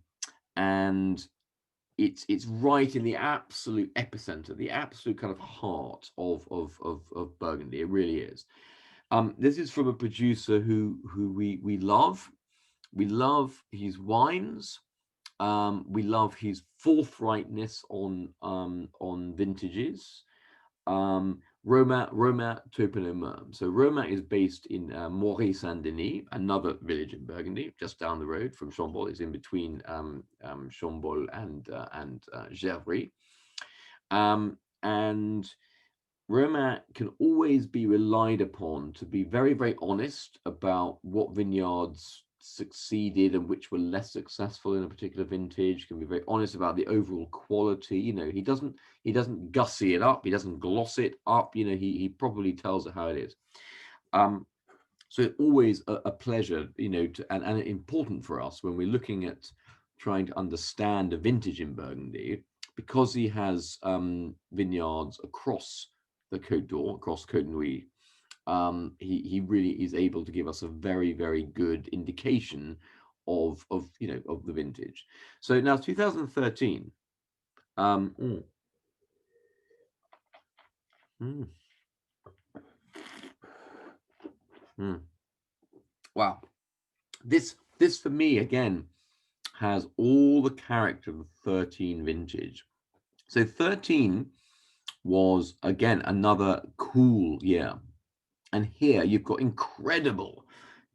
it's right in the absolute epicenter, the absolute kind of heart of Burgundy. It really is. This is from a producer who we love. We love his wines. We love his forthrightness on vintages. Roma Taupenot-Merme. So Roma is based in Moret-Saint-Denis, another village in Burgundy, just down the road from Chambol. It's in between Chambol and Gevrey. And Roma can always be relied upon to be very, very honest about what vineyards succeeded and which were less successful in a particular vintage. Can be very honest about the overall quality. You know, he doesn't gussy it up, he doesn't gloss it up. You know, he probably tells it how it is. So it's always a pleasure, you know, and important for us when we're looking at trying to understand a vintage in Burgundy, because he has vineyards across the Côte d'Or, across Côte Nuit. He really is able to give us a very, very good indication of you know, of the vintage. So now 2013. Wow, this for me again has all the character of the 13 vintage. So 13 was again another cool year. And here you've got incredible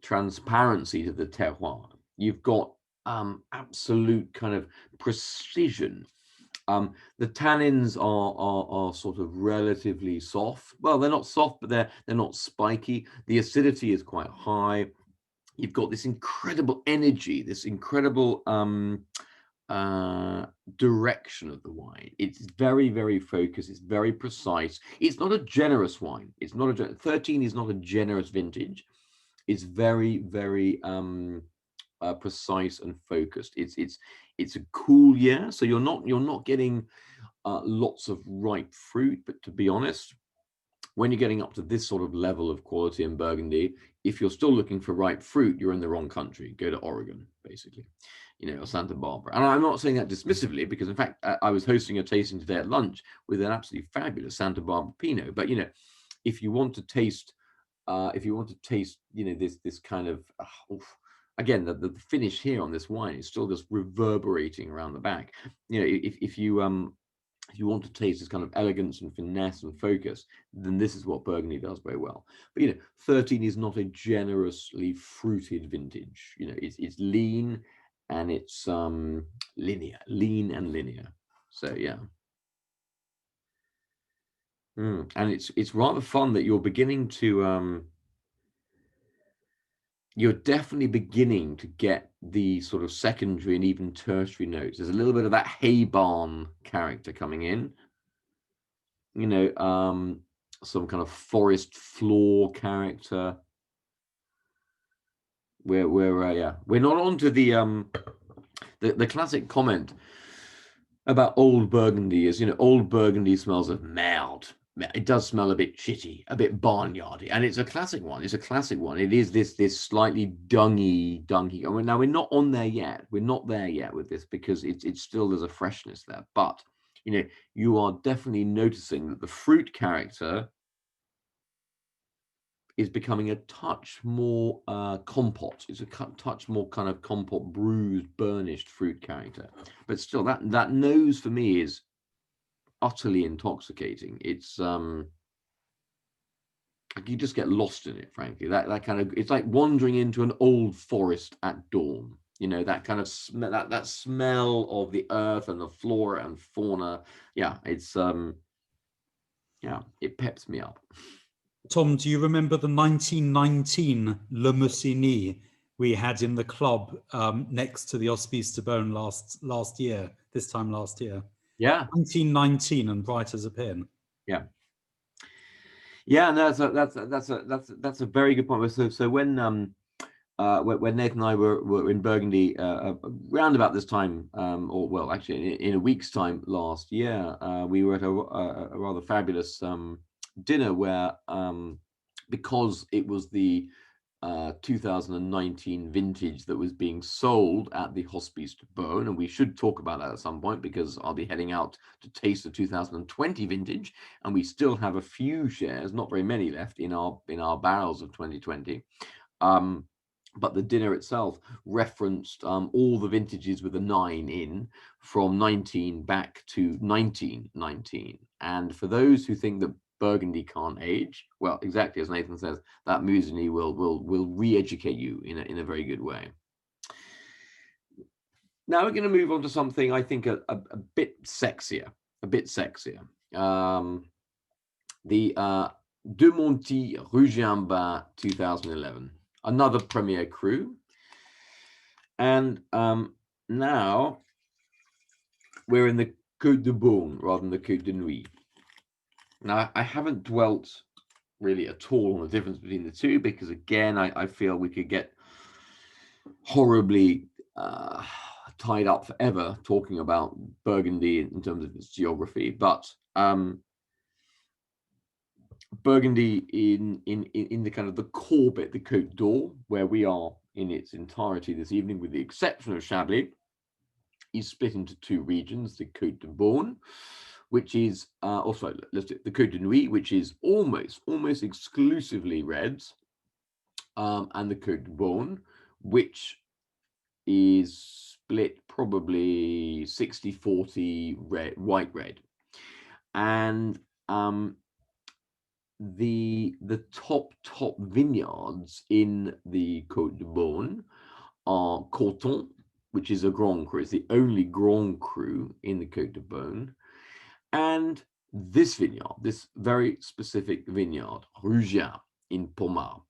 transparency to the terroir. You've got absolute kind of precision. The tannins are sort of relatively soft. Well, they're not soft, but they're not spiky. The acidity is quite high. You've got this incredible energy, this incredible direction of the wine. It's very, very focused. It's very precise. It's not a generous wine. It's not a 13 is not a generous vintage. It's very, very precise and focused. It's a cool year, so you're not getting lots of ripe fruit. But to be honest, when you're getting up to this sort of level of quality in Burgundy, if you're still looking for ripe fruit, you're in the wrong country. Go to Oregon, basically, you know, or Santa Barbara. And I'm not saying that dismissively, because in fact, I was hosting a tasting today at lunch with an absolutely fabulous Santa Barbara Pinot. But, you know, if you want to taste, you know, this kind of, again, the finish here on this wine is still just reverberating around the back. You know, if you want to taste this kind of elegance and finesse and focus, then this is what Burgundy does very well. But, you know, 13 is not a generously fruited vintage. You know, it's lean and it's linear, lean and linear. So yeah. And it's rather fun that you're beginning to you're definitely beginning to get the sort of secondary and even tertiary notes. There's a little bit of that hay barn character coming in, you know, some kind of forest floor character. We're not onto the classic comment about old Burgundy is, you know, old Burgundy smells of merde. It does smell a bit shitty, a bit barnyardy, and it's a classic one. It's a classic one. It is this slightly dungy. Now we're not on there yet. We're not there yet with this, because it's still, there's a freshness there. But, you know, you are definitely noticing that the fruit character is becoming a touch more compote. It's a touch more kind of compote, bruised, burnished fruit character. But still, that nose for me is utterly intoxicating. It's you just get lost in it, frankly. That kind of, it's like wandering into an old forest at dawn. You know, that kind of that smell of the earth and the flora and fauna. Yeah, it's yeah, it peps me up. Tom, do you remember the 1919 Le Musigny we had in the club next to the Hospice de Beaune last year, this time last year? Yeah. 1919 and bright as a pin. Yeah. Yeah, and that's a very good point. So when Nathan and I were in Burgundy around about this time, or well, actually in a week's time last year, we were at a rather fabulous dinner where, because it was the 2019 vintage that was being sold at the Hospice de Beaune, and we should talk about that at some point because I'll be heading out to taste the 2020 vintage, and we still have a few shares, not very many left in our barrels of 2020. But the dinner itself referenced all the vintages with a 9 in from 19 back to 1919. And for those who think that Burgundy can't age, well, exactly as Nathan says, that Musigny will re-educate you in a very good way. Now we're going to move on to something I think a bit sexier, the De Monte Regimba 2011, another Premier Cru, and now we're in the Côte de Beaune rather than the Côte de Nuit. Now, I haven't dwelt really at all on the difference between the two because, again, I feel we could get horribly tied up forever talking about Burgundy in terms of its geography. But Burgundy in the kind of the core bit, the Côte d'Or, where we are in its entirety this evening, with the exception of Chablis, is split into two regions: the Côte de Beaune, which is also the Côte de Nuit, which is almost exclusively reds, and the Côte de Beaune, which is split probably 60-40 red, white red, and the top vineyards in the Côte de Beaune are Corton, which is a Grand Cru. It's the only Grand Cru in the Côte de Beaune. And this vineyard, this very specific vineyard, Rougiat in Pommard.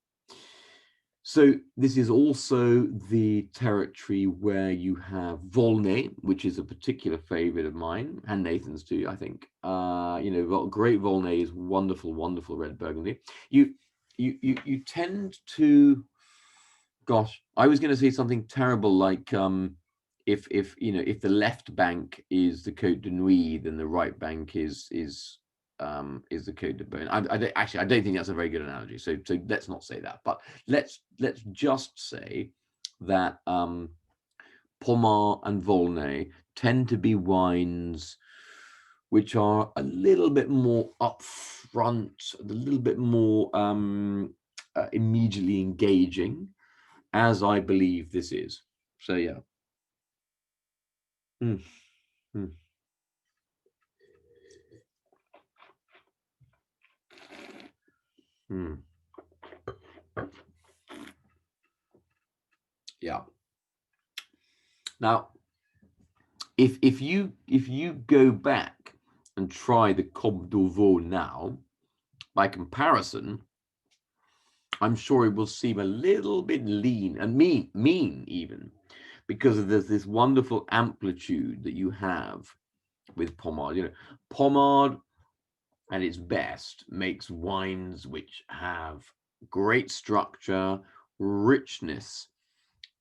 So this is also the territory where you have Volnay, which is a particular favorite of mine and Nathan's too, I think. You know, great Volnay is wonderful red Burgundy. You tend to, gosh, I was going to say something terrible like if the left bank is the Côte de Nuit, then the right bank is the Côte de Beaune. I don't think that's a very good analogy. So let's not say that. But let's just say that Pommard and Volnay tend to be wines which are a little bit more upfront, a little bit more immediately engaging, as I believe this is. So yeah. Yeah. Now, if you go back and try the Condorvo now, by comparison, I'm sure it will seem a little bit lean and mean even, because there's this wonderful amplitude that you have with Pommard. You know, Pommard at its best makes wines which have great structure, richness,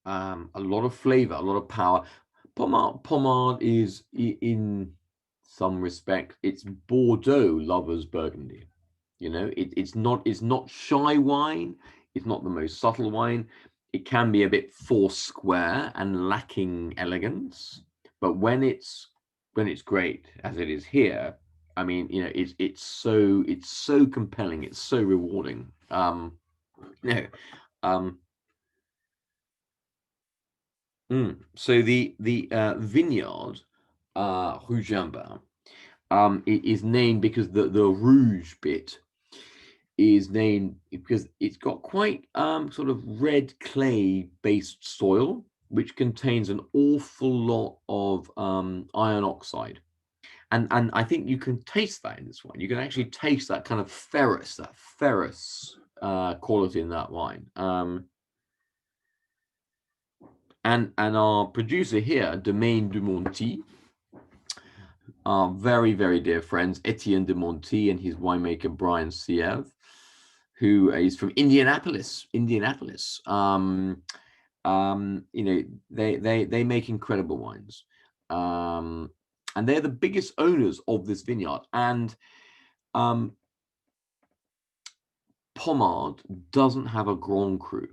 a lot of flavor, a lot of power. Pommard is, in some respect, it's Bordeaux lovers Burgundy. You know, it's not shy wine. It's not the most subtle wine. It can be a bit foursquare and lacking elegance, but when it's great, as it is here, I mean, you know, it's so compelling. It's so rewarding. So the vineyard, Rougiat, is named because the rouge bit is named because it's got quite sort of red clay based soil, which contains an awful lot of iron oxide. And I think you can taste that in this wine. You can actually taste that kind of ferrous quality in that wine. And our producer here, Domaine de Monti, our very, very dear friends, Etienne de Monti and his winemaker, Brian Siev, who is from Indianapolis. You know, they make incredible wines. And they're the biggest owners of this vineyard. And Pommard doesn't have a Grand Cru,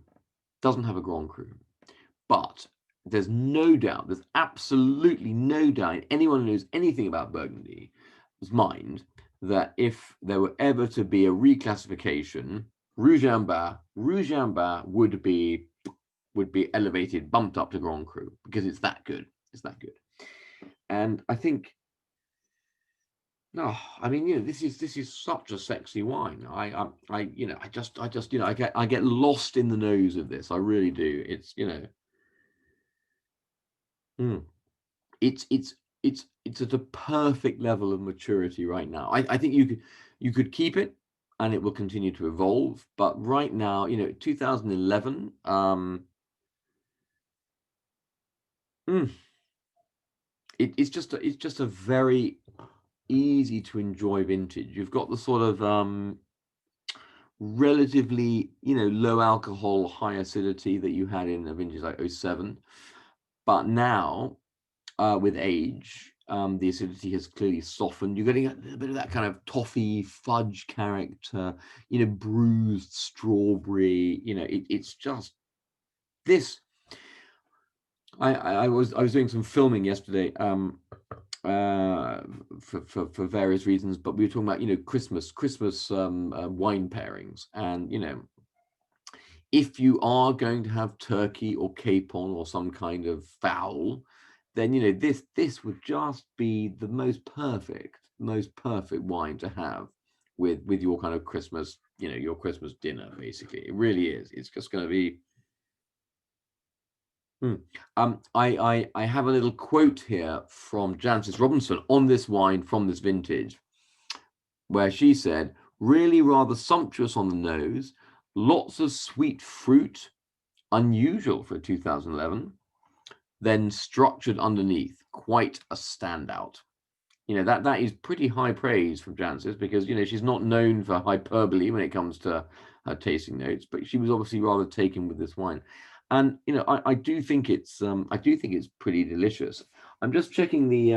but there's no doubt, there's absolutely no doubt in anyone who knows anything about Burgundy's mind that if there were ever to be a reclassification, Regimba would be elevated, bumped up to Grand Cru, because it's that good. And I think, no, I mean, you know, this is such a sexy wine. I get lost in the nose of this. I really do. It's, you know, it's at a perfect level of maturity right now. I think you could keep it and it will continue to evolve. But right now, you know, 2011, it's just a very easy to enjoy vintage. You've got the sort of relatively, you know, low alcohol, high acidity that you had in a vintage like 07, but now with age, the acidity has clearly softened. You're getting a little bit of that kind of toffee fudge character, you know, bruised strawberry. You know, it's just this. I was doing some filming yesterday for various reasons, but we were talking about, you know, Christmas wine pairings, and you know, if you are going to have turkey or capon or some kind of fowl, then you know this would just be the most perfect wine to have with your kind of Christmas, you know, your Christmas dinner. Basically, it really is. It's just going to be. I have a little quote here from Jancis Robinson on this wine from this vintage, where she said, "Really rather sumptuous on the nose, lots of sweet fruit, unusual for 2011, then structured underneath, quite a standout." You know, that is pretty high praise from Jancis, because, you know, she's not known for hyperbole when it comes to her tasting notes, but she was obviously rather taken with this wine. And you know, I do think it's pretty delicious. I'm just checking the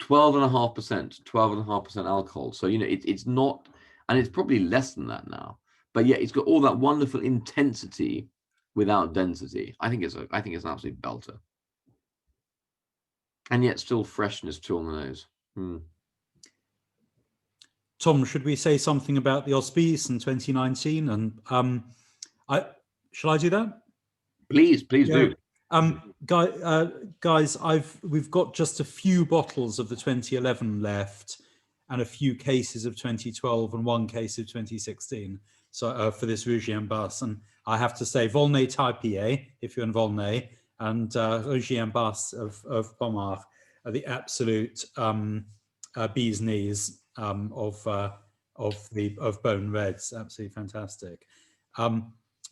12.5% alcohol. So you know, it's not, and it's probably less than that now. But yeah, it's got all that wonderful intensity without density. I think it's an absolute belter, and yet still freshness too on the nose. Tom, should we say something about the Auspice in 2019? And shall I do that? Please do. Guys, we've got just a few bottles of the 2011 left, and a few cases of 2012 and one case of 2016. So for this Regimba, and I have to say, Volnay Taipier, if you're in Volnay, and Regimba of Pommard are the absolute bee's knees of Bone Reds. Absolutely fantastic.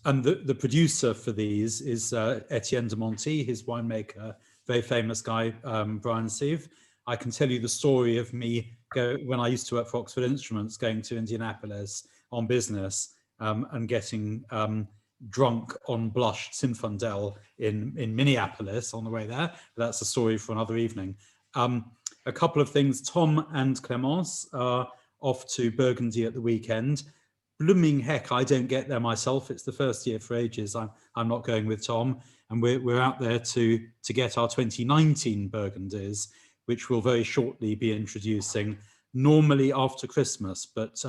And the producer for these is Etienne de Monti, his winemaker, very famous guy, Brian Siev. I can tell you the story of me when I used to work for Oxford Instruments, going to Indianapolis on business and getting drunk on blushed Zinfandel in Minneapolis on the way there. But that's a story for another evening. A couple of things. Tom and Clémence are off to Burgundy at the weekend. Blooming heck, I don't get there myself. It's the first year for ages I'm not going with Tom, and we're out there to get our 2019 Burgundies, which we'll very shortly be introducing, normally after Christmas. But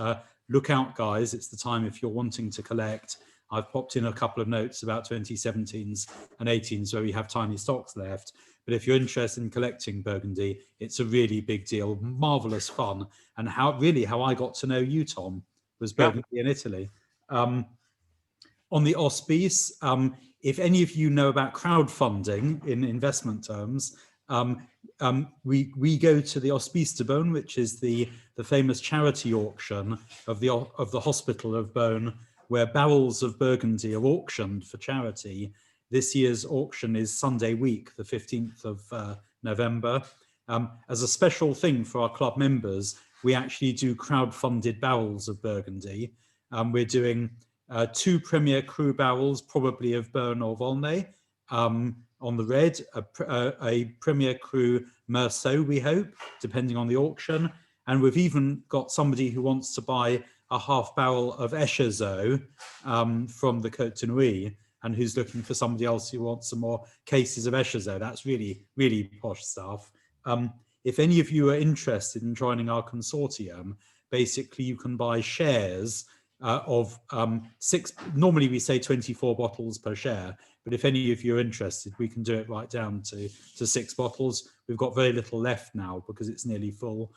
look out, guys! It's the time if you're wanting to collect I've popped in a couple of notes about 2017s and 18s where we have tiny stocks left. But if you're interested in collecting Burgundy, it's a really big deal, marvelous fun. And how I got to know you, Tom, was Burgundy in Italy. On the Auspice, if any of you know about crowdfunding in investment terms, we go to the Hospice de Beaune, which is the famous charity auction of the Hospital of Beaune, where barrels of Burgundy are auctioned for charity. This year's auction is Sunday week, the 15th of November. As a special thing for our club members, we actually do crowdfunded barrels of Burgundy. We're doing 2 Premier Cru barrels, probably of Beaune or Volnay, on the red, a Premier Cru Meursault, we hope, depending on the auction. And we've even got somebody who wants to buy a half barrel of Echezeaux from the Côte de Nuit, and who's looking for somebody else who wants some more cases of Echezeaux. That's really, really posh stuff. If any of you are interested in joining our consortium, basically you can buy shares of 6, normally we say 24 bottles per share, but if any of you are interested, we can do it right down to 6 bottles. We've got very little left now because it's nearly full.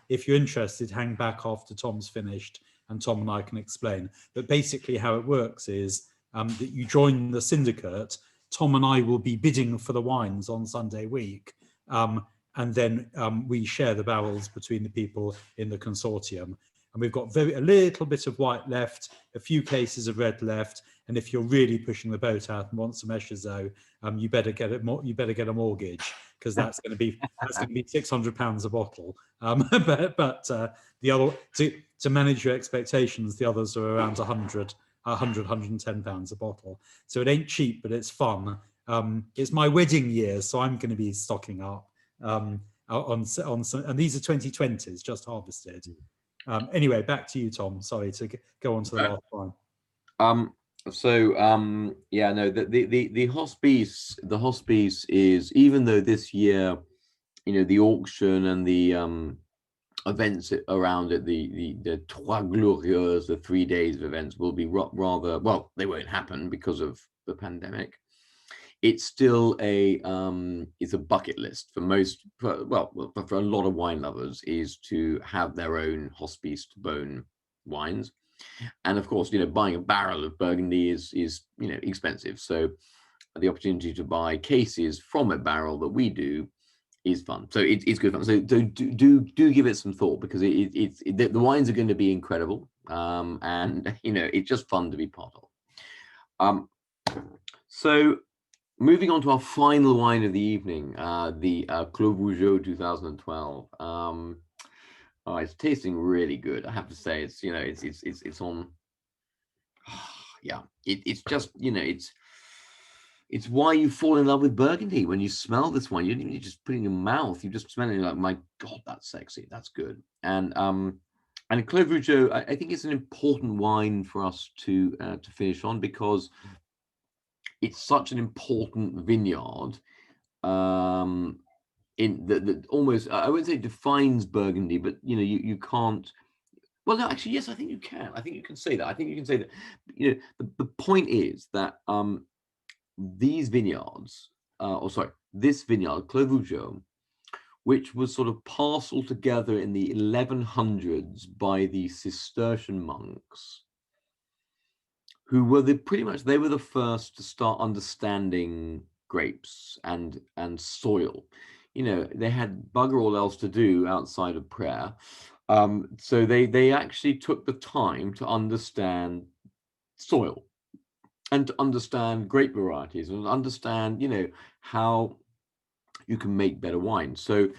If you're interested, hang back after Tom's finished and Tom and I can explain. But basically how it works is that you join the syndicate. Tom and I will be bidding for the wines on Sunday week. And then we share the barrels between the people in the consortium. And we've got a little bit of white left, a few cases of red left. And if you're really pushing the boat out and want some Echezeaux, you better get a mortgage, because that's going to be £600 a bottle. But the other, to manage your expectations, the others are around 110 pounds a bottle. So it ain't cheap, but it's fun. It's my wedding year, so I'm going to be stocking up on some, and these are 2020s just harvested. Anyway, back to you, Tom. Sorry to go on to the last one. Yeah, no, the hospice is, even though this year, the auction and the events around it, the Trois Glorieuses, the 3 days of events, will be rather, well, they won't happen because of the pandemic. It's still it's a bucket list for a lot of wine lovers, is to have their own Hospice de Beaune wines. And of course, buying a barrel of Burgundy is expensive. So the opportunity to buy cases from a barrel that we do is fun. So it's good fun. So do give it some thought, because the wines are going to be incredible, and it's just fun to be part of. So moving on to our final wine of the evening, the Clos Vougeot 2012. It's tasting really good, I have to say. It's it's on. Yeah, it's just it's why you fall in love with Burgundy when you smell this wine. You just put it in your mouth. You just smell it, like, my God, that's sexy. That's good. And Clos Vougeot, I think it's an important wine for us to finish on, because it's such an important vineyard. In the almost, I wouldn't say defines Burgundy, but you can't. Well, no, actually, yes, I think you can. I think you can say that. I think you can say that. The point is that these vineyards, this vineyard, Clos Vougeot, which was sort of parceled together in the 1100s by the Cistercian monks, who were they were the first to start understanding grapes and soil. They had bugger all else to do outside of prayer. So they actually took the time to understand soil and to understand grape varieties and understand, how you can make better wine. So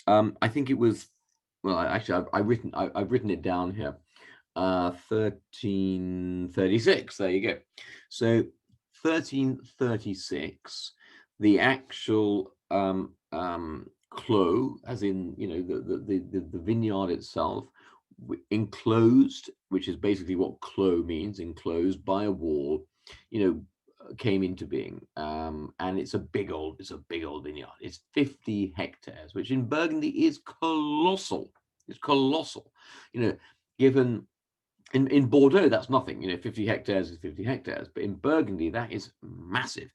I think it was, well, actually I've written it down here. 1336. There you go. So 1336, the actual clos, as in the vineyard itself, enclosed, which is basically what clos means, enclosed by a wall, came into being. And it's a big old vineyard. It's 50 hectares, which in Burgundy is colossal. It's colossal, given In Bordeaux, that's nothing. 50 hectares is 50 hectares, but in Burgundy, that is massive,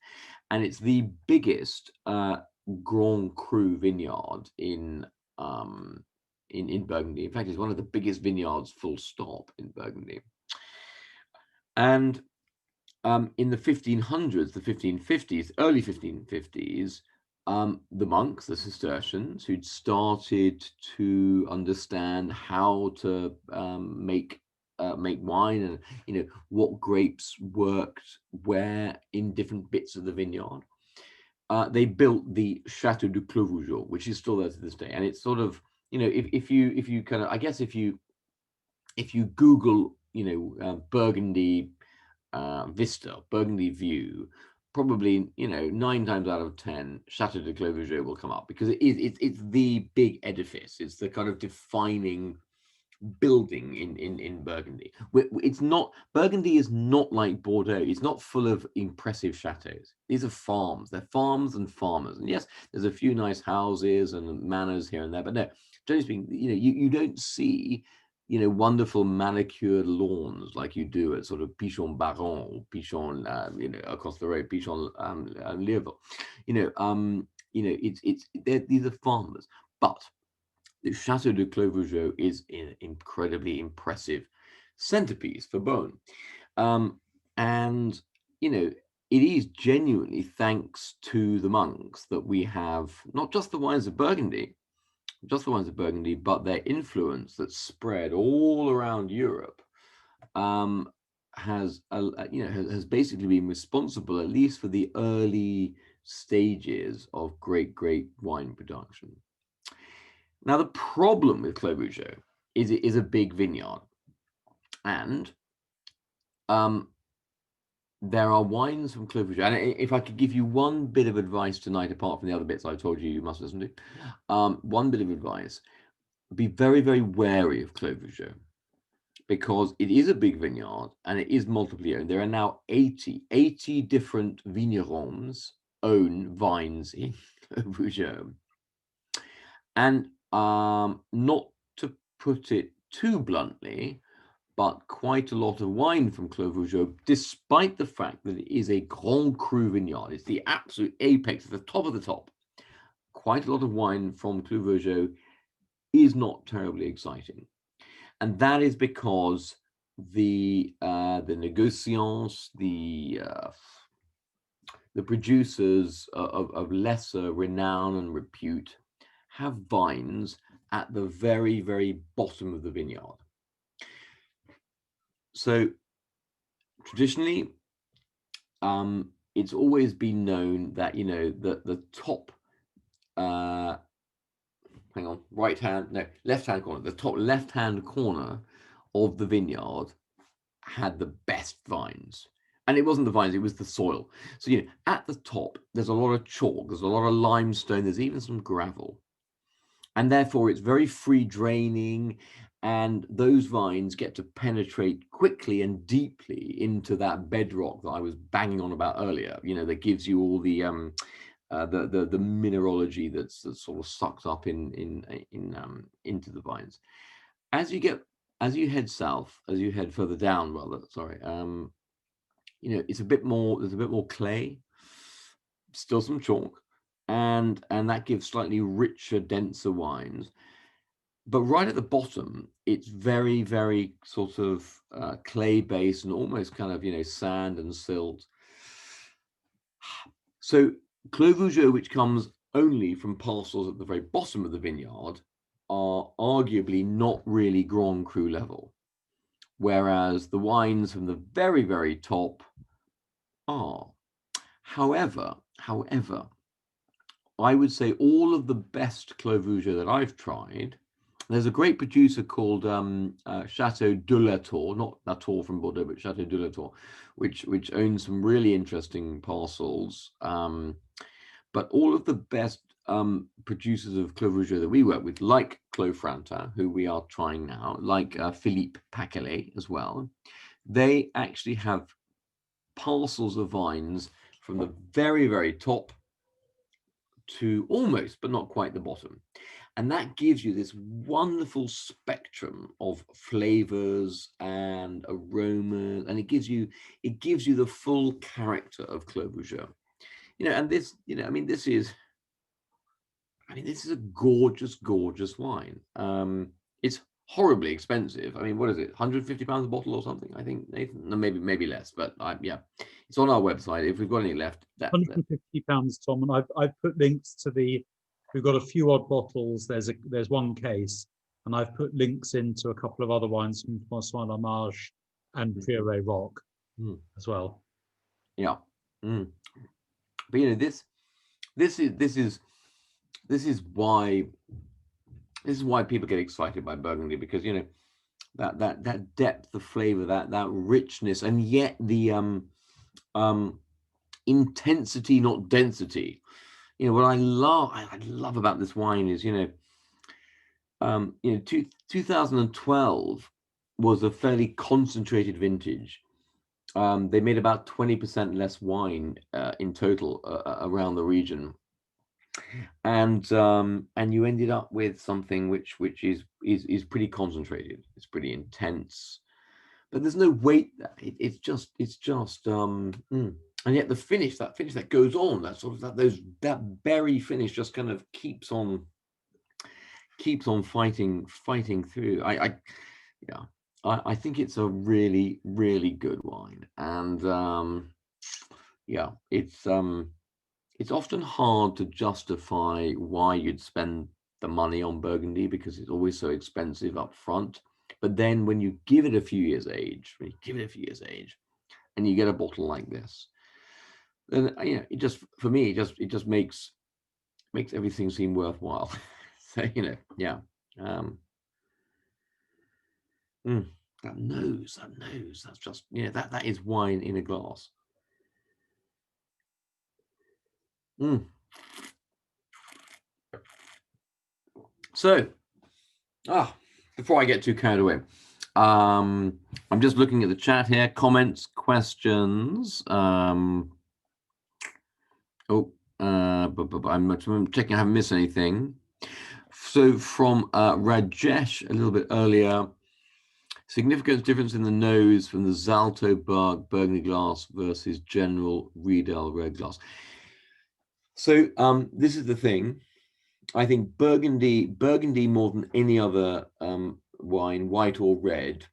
and it's the biggest Grand Cru vineyard in Burgundy. In fact, it's one of the biggest vineyards, full stop, in Burgundy. And in the 1500s, the 1550s, early 1550s, the monks, the Cistercians, who'd started to understand how to make wine, and what grapes worked where in different bits of the vineyard, they built the Château de Clos-Vougeot, which is still there to this day. And it's sort of, if you kind of, I guess if you Google Burgundy vista, Burgundy view, probably 9 times out of 10 Château de Clos-Vougeot will come up, because it's the big edifice. It's the kind of defining building in Burgundy. It's not, Burgundy is not like Bordeaux. It's not full of impressive chateaus. These are farms. They're farms and farmers. And yes, there's a few nice houses and manors here and there, but no, generally speaking, you don't see wonderful manicured lawns like you do at sort of Pichon Baron or Pichon across the road, Pichon Lierville. These are farmers. But the Château de Clos-Vougeot is an incredibly impressive centerpiece for Beaune. And it is genuinely thanks to the monks that we have not just the wines of Burgundy, but their influence that spread all around Europe has basically been responsible, at least for the early stages of great wine production. Now, the problem with Clos-Vougeot is it is a big vineyard, and there are wines from Clos-Vougeot. And if I could give you one bit of advice tonight, apart from the other bits I told you must listen to, one bit of advice: be very, very wary of Clos-Vougeot, because it is a big vineyard and it is multiply owned. There are now 80 different vignerons own vines in Clos-Vougeot. And not to put it too bluntly, but quite a lot of wine from Clos-Vougeot, despite the fact that it is a Grand Cru vineyard, it's the absolute apex, at the top of the top. Quite a lot of wine from Clos-Vougeot is not terribly exciting, and that is because the négociants, the producers of lesser renown and repute, have vines at the very, very bottom of the vineyard. So traditionally, it's always been known that the top left-hand corner, the top left-hand corner of the vineyard had the best vines. And it wasn't the vines, it was the soil. So at the top there's a lot of chalk, there's a lot of limestone, there's even some gravel. And therefore it's very free draining, and those vines get to penetrate quickly and deeply into that bedrock that I was banging on about earlier, that gives you all the mineralogy that's sort of sucked up into the vines. As you head south, as you head further down, it's a bit more, there's a bit more clay, still some chalk, and that gives slightly richer, denser wines. But right at the bottom, it's very, very sort of clay based and almost kind of sand and silt. So Clos-Vougeot, which comes only from parcels at the very bottom of the vineyard, are arguably not really Grand Cru level, whereas the wines from the very, very top are. However, I would say all of the best Clos-Vougeot that I've tried, there's a great producer called Chateau de la Tour, not La Tour from Bordeaux, but Chateau de la Tour, which owns some really interesting parcels. But all of the best producers of Clos-Vougeot that we work with, like Clos Frantin, who we are trying now, like Philippe Paquelet as well, they actually have parcels of vines from the very, very top to almost, but not quite, the bottom. And that gives you this wonderful spectrum of flavors and aromas, and it gives you the full character of Clos Vougeot. And this, I mean, this is a gorgeous, gorgeous wine. It's horribly expensive. I mean, what is it, £150 a bottle or something? I think, Nathan, no, maybe less, but yeah, it's on our website. If we've got any left, £150, Tom, and I've put links to we've got a few odd bottles. There's one case, and I've put links into a couple of other wines from François Lamage and Prieuré Rock as well. Yeah. But this is why people get excited by Burgundy, because that depth of flavor, that richness, and yet the intensity, not density. What I love about this wine is 2012 was a fairly concentrated vintage. They made about 20% less wine in total around the region, and you ended up with something which is pretty concentrated. It's pretty intense, but there's no weight there. It's just and yet the finish that goes on, that sort of that berry finish just kind of keeps on fighting through. I think it's a really, really good wine, and yeah, it's often hard to justify why you'd spend the money on Burgundy, because it's always so expensive up front. But then when you give it a few years age, and you get a bottle like this, then it just, for me, it just makes everything seem worthwhile. So yeah. That nose, that's just, that is wine in a glass. So, before I get too carried away, I'm just looking at the chat here, comments, questions. But I'm checking I haven't missed anything. So from Rajesh a little bit earlier, significant difference in the nose from the Zalto Burgundy glass versus general Riedel red glass. So this is the thing. I think Burgundy more than any other wine, white or red,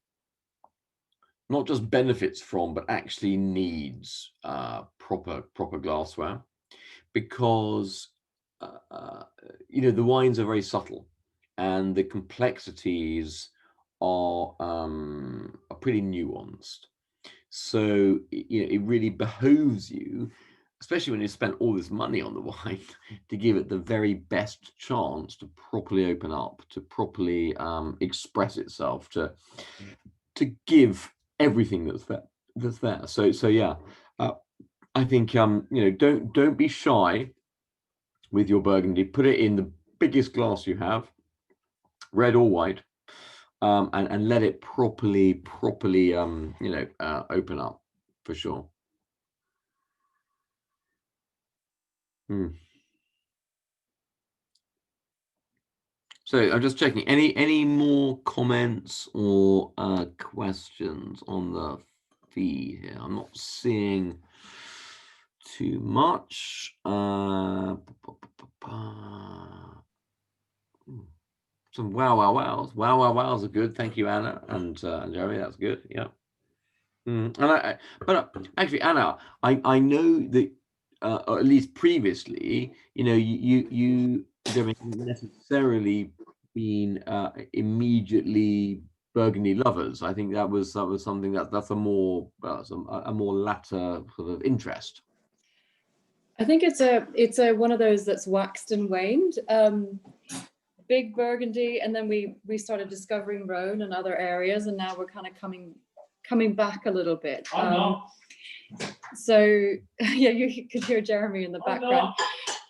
not just benefits from, but actually needs proper glassware, because the wines are very subtle, and the complexities are pretty nuanced. So it really behooves you, especially when you spent all this money on the wine, to give it the very best chance to properly open up, to properly express itself, to give everything that's there. So yeah, I think don't be shy with your Burgundy. Put it in the biggest glass you have, red or white, and let it properly open up, for sure. So I'm just checking any more comments or questions on the feed here. I'm not seeing too much. Some wows are good. Thank you, Anna and Jeremy. That's good. Yeah. But actually, Anna, I know that or at least previously, you haven't necessarily been immediately Burgundy lovers. I think that was something that's a more latter sort of interest. I think it's a one of those that's waxed and waned. Big Burgundy, and then we started discovering Rhone and other areas, and now we're kind of coming back a little bit. So yeah, you could hear Jeremy in the background.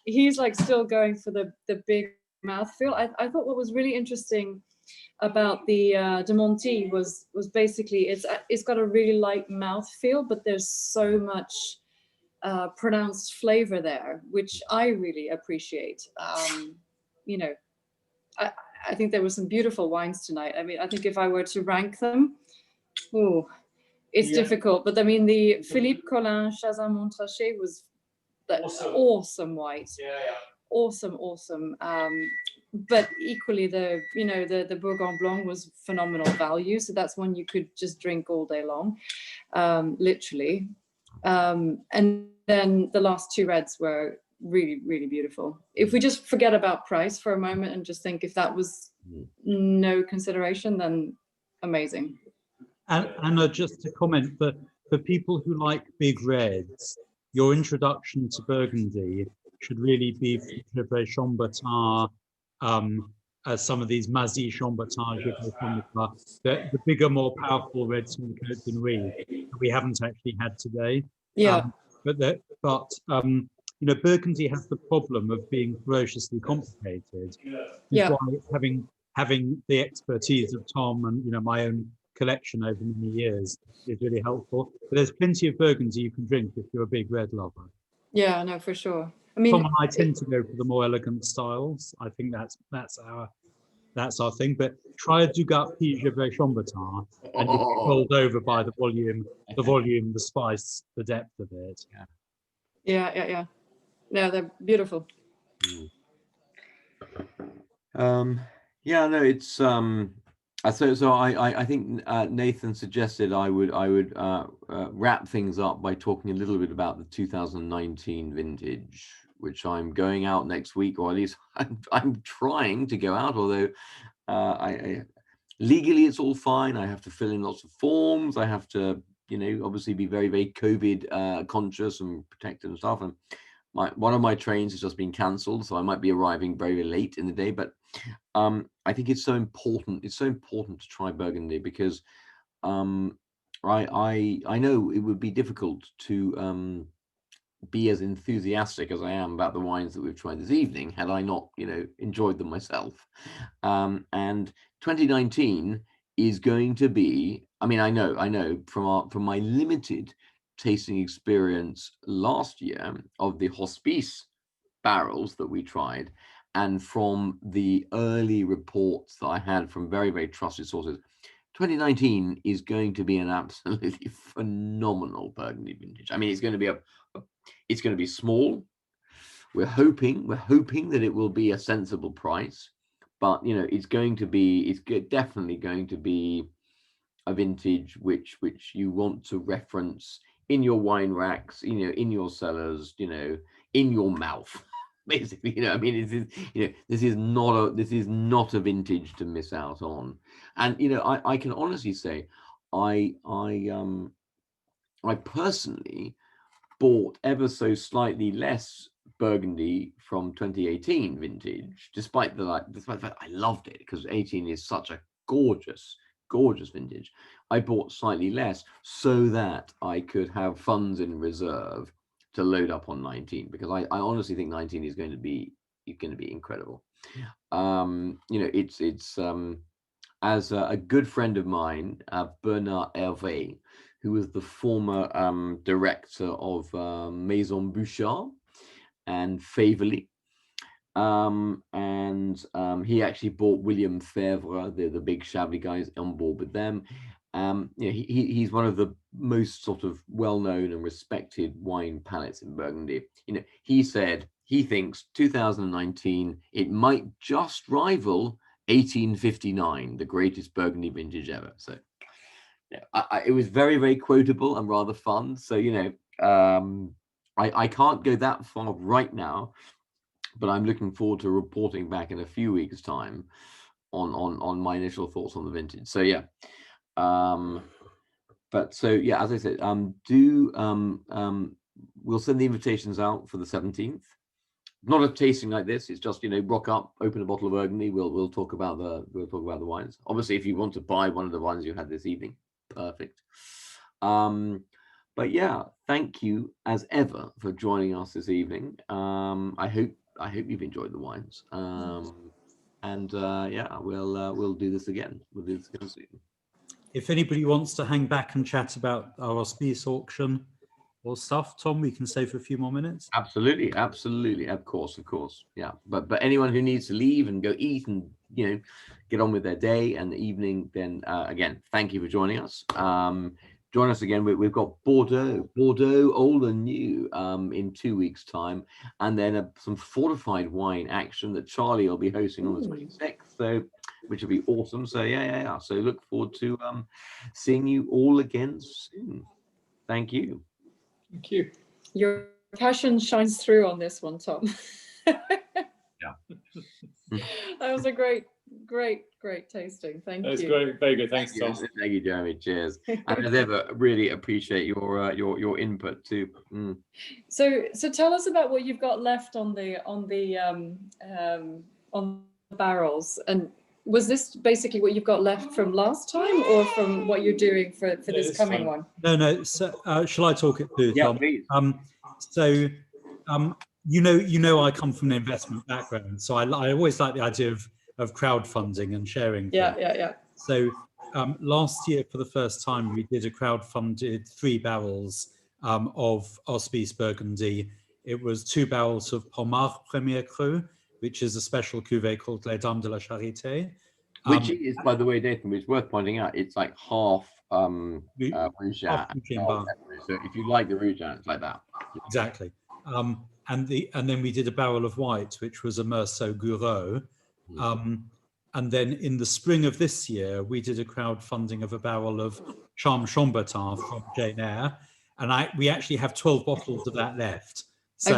He's like still going for the big mouthfeel. I thought what was really interesting about the de Monti was basically it's got a really light mouthfeel, but there's so much pronounced flavor there, which I really appreciate. I think there were some beautiful wines tonight. I mean, I think if I were to rank them, oh, it's difficult. But I mean, the Philippe Collin Chazin Montrachet was that awesome white. Awesome. But equally, the Borgon Blanc was phenomenal value. So that's one you could just drink all day long, literally. And then the last two reds were really, really beautiful. If we just forget about price for a moment and just think if that was no consideration, then amazing. And Anna, just to comment, for people who like big reds, your introduction to Burgundy should really be Fickle Chambertin, some of these Mazy Chambertin, the bigger, more powerful reds from Côte de Nuit that we haven't actually had today. Yeah. Burgundy has the problem of being ferociously complicated. Yeah. Why having the expertise of Tom and my own collection over many years is really helpful. But there's plenty of Burgundy you can drink if you're a big red lover. Yeah, no, for sure. I mean, Tom and I tend to go for the more elegant styles. I think that's our thing. But try a Dugat Pige de Chambertin and you'll be bowled over by the volume, the spice, the depth of it. Yeah. No, they're beautiful. It's so I think Nathan suggested I would wrap things up by talking a little bit about the 2019 vintage, which I'm going out next week, or at least I'm trying to go out, although I legally it's all fine. I have to fill in lots of forms. I have to obviously be very, very COVID conscious and protected and stuff. And one of my trains has just been cancelled, so I might be arriving very late in the day. But I think it's so important. It's so important to try Burgundy because I know it would be difficult to be as enthusiastic as I am about the wines that we've tried this evening had I not enjoyed them myself. And 2019 is going to be. I mean, I know from my limited tasting experience last year of the Hospice barrels that we tried, and from the early reports that I had from very, very trusted sources, 2019 is going to be an absolutely phenomenal Burgundy vintage. I mean, it's going to be small. We're hoping that it will be a sensible price, but it's definitely going to be a vintage which you want to reference in your wine racks, in your cellars, in your mouth, basically. I mean, this is not a vintage to miss out on. And I can honestly say, I personally bought ever so slightly less Burgundy from 2018 vintage, despite the fact I loved it because 18 is such a gorgeous vintage. I bought slightly less so that I could have funds in reserve to load up on 19, because I honestly think 19 is going to be incredible. It's as a good friend of mine, Bernard Hervé, who was the former director of Maison Bouchard and Faverly. He actually bought William Fèvre, the big Chablis guys, on board with them. He's one of the most sort of well-known and respected wine palates in Burgundy. He said he thinks 2019 it might just rival 1859, the greatest Burgundy vintage ever. So it was very, very quotable and rather fun. So I can't go that far right now, but I'm looking forward to reporting back in a few weeks' time on my initial thoughts on the vintage. So as I said, we'll send the invitations out for the 17th. Not a tasting like this. It's just rock up, open a bottle of Burgundy. We'll talk about the wines. Obviously, if you want to buy one of the wines you had this evening, perfect. But yeah, thank you as ever for joining us this evening. I hope you've enjoyed the wines. We'll do this again. We'll do this again soon. If anybody wants to hang back and chat about our Hospice auction or stuff, Tom, we can stay for a few more minutes. Absolutely, of course. Yeah, but anyone who needs to leave and go eat and get on with their day and the evening, then again, thank you for joining us. Join us again. We've got Bordeaux, old and new, in 2 weeks' time, and then some fortified wine action that Charlie will be hosting on the 26th, so which will be awesome. So yeah. So look forward to seeing you all again soon. Thank you. Thank you. Your passion shines through on this one, Tom. Yeah. That was a great tasting. Thank you. That's great. Very good. Thanks, Tom. Thank you, Jeremy. Cheers. And as ever, really appreciate your input too. So tell us about what you've got left on the barrels, and was this basically what you've got left from last time, or from what you're doing for this coming one? No. So shall I talk it through, Tom? Please. I come from an investment background, so I always like the idea of crowdfunding and sharing. Yeah. So last year, for the first time, we did a crowdfunded 3 barrels of Auspice Burgundy. It was 2 barrels of Pommard Premier Cru, which is a special cuvée called Les Dames de la Charité. Which is, by the way, Nathan, it's worth pointing out, it's like half Rougeat. So if you like the Rougeat, it's like that. Exactly. And then we did a barrel of white, which was a Meursault Gouraud. And then in the spring of this year, we did a crowdfunding of a barrel of Charme Chambertin from Jane Eyre. And we actually have 12 bottles of that left. So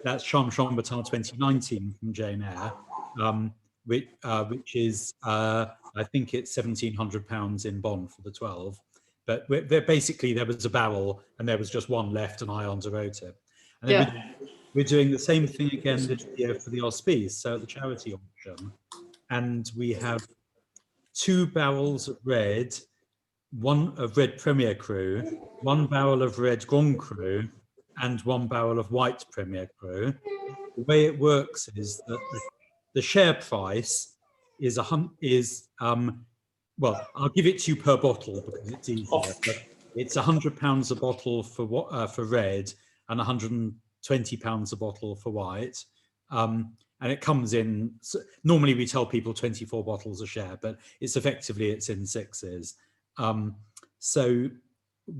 that's Charme Chambertin 2019 from Jane Eyre, which is, I think it's £1,700 in bond for the 12. But basically there was a barrel and there was just one left, and I underwrote it. And then we're doing the same thing again this year for the Auspice, so at the charity auction. And we have 2 barrels of red, 1 of red Premier Cru, 1 barrel of red Grand Cru, and 1 barrel of white Premier Cru. The way it works is that the share price is well, I'll give it to you per bottle because it's easier. But it's £100 a bottle for red and £120 a bottle for white. And it comes in, normally we tell people 24 bottles a share, but it's in 6s. So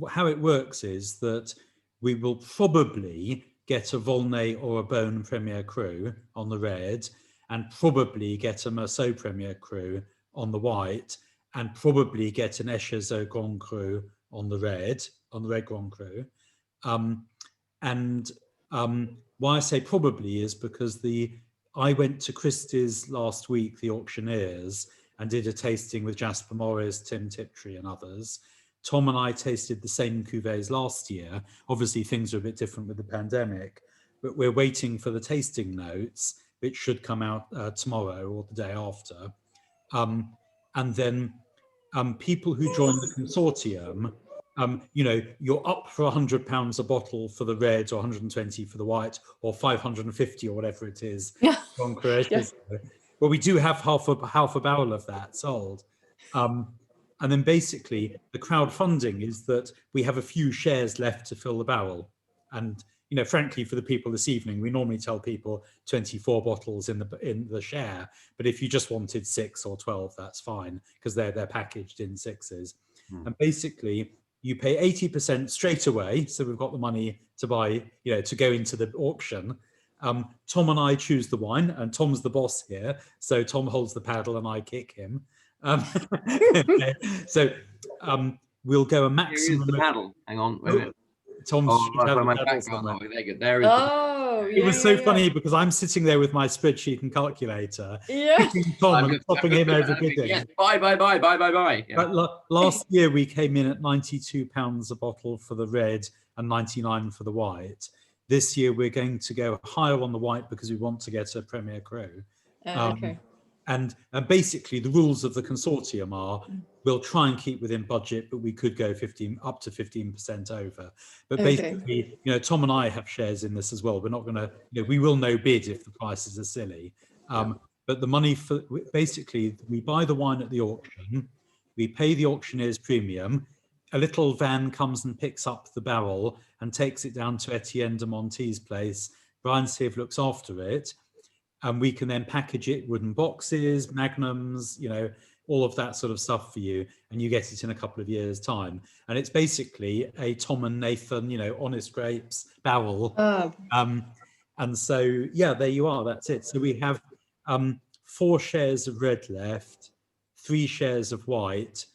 how it works is that we will probably get a Volnay or a Beaune Premier Cru on the red, and probably get a Meursault Premier Cru on the white, and probably get an Echezeaux Grand Cru on the red Grand Cru. Why I say probably is because I went to Christie's last week, the auctioneers, and did a tasting with Jasper Morris, Tim Tiptree and others. Tom and I tasted the same cuvées last year. Obviously things are a bit different with the pandemic, but we're waiting for the tasting notes, which should come out tomorrow or the day after. And then people who join the consortium, you're up for £100 a bottle for the red, or 120 for the white, or 550 or whatever it is. Yes. Well, we do have half a barrel of that sold. And then basically the crowdfunding is that we have a few shares left to fill the barrel. And frankly, for the people this evening, we normally tell people 24 bottles in the share. But if you just wanted 6 or 12, that's fine, because they're packaged in 6s. And basically, you pay 80% straight away. So we've got the money to buy, to go into the auction. Tom and I choose the wine, and Tom's the boss here. So Tom holds the paddle and I kick him. So we'll go a maximum. Here's the paddle. Hang on, wait a minute. Tom's there is. It was so funny because I'm sitting there with my spreadsheet and calculator. Yeah. Tom and stopping him over bidding. Yes, buy. Yeah. But last year we came in at £92 a bottle for the red and 99 for the white. This year we're going to go higher on the white because we want to get a Premier Cru. Okay. And basically the rules of the consortium are, we'll try and keep within budget, but we could go up to 15% over. But basically, Tom and I have shares in this as well. We're not going to, we will no bid if the prices are silly. But the money basically, we buy the wine at the auction, we pay the auctioneer's premium, a little van comes and picks up the barrel and takes it down to Etienne de Monti's place. Brian Sieve looks after it. and we can then package it, wooden boxes, magnums, you know, all of that sort of stuff for you, and you get it in a couple of years' time. And it's basically a Tom and Nathan, you know, honest grapes barrel. And so, yeah, there you are. That's it. So we have 4 shares of red left, 3 shares of white,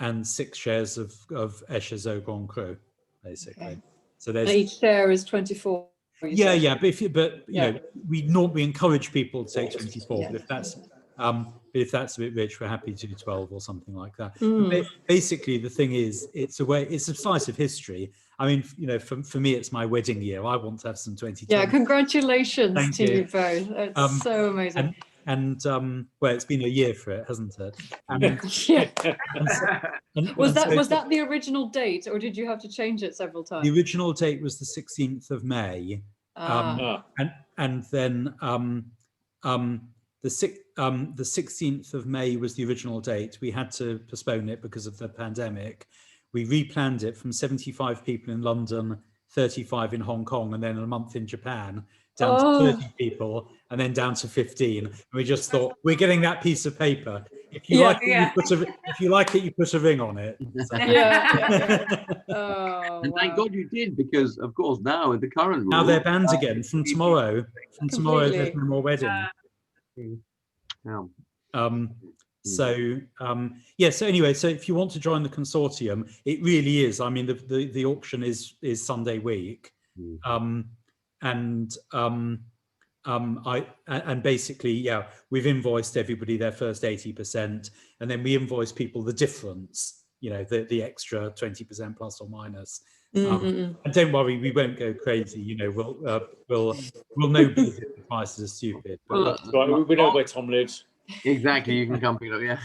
and 6 shares of Echezeaux Grand Cru, basically. Okay. So there's each share is 24. Yeah, said. yeah, but you know, we normally encourage people to take 24, but if that's a bit rich, we're happy to do 12 or something like that. But basically, the thing is, it's a slice of history. I mean, you know, for me, it's my wedding year. I want to have some 22. Yeah, congratulations Thank to you. you both. It's so amazing. And well, it's been a year for it, hasn't it? Yeah. Was so that the original date, or did you have to change it several times? the original date was the 16th of May. And then the 16th of May was the original date. We had to postpone it because of the pandemic. We replanned it from 75 people in London, 35 in Hong Kong, and then a month in Japan, down to 30 people, and then down to 15. And we just thought, we're getting that piece of paper. If you like it, you put a ring on it. So. Oh, and thank God you did, because of course now with the current rule, now they're banned again from tomorrow. From tomorrow, there's no more wedding. So so anyway, so if you want to join the consortium, it really is. I mean, the auction is Sunday week, and basically, we've invoiced everybody their first 80%, and then we invoice people the difference, you know, the extra 20% plus or minus. And don't worry, we won't go crazy. You know, we'll know if the prices are stupid. But Right, we know where Tom lives. Exactly, you can come pick it up.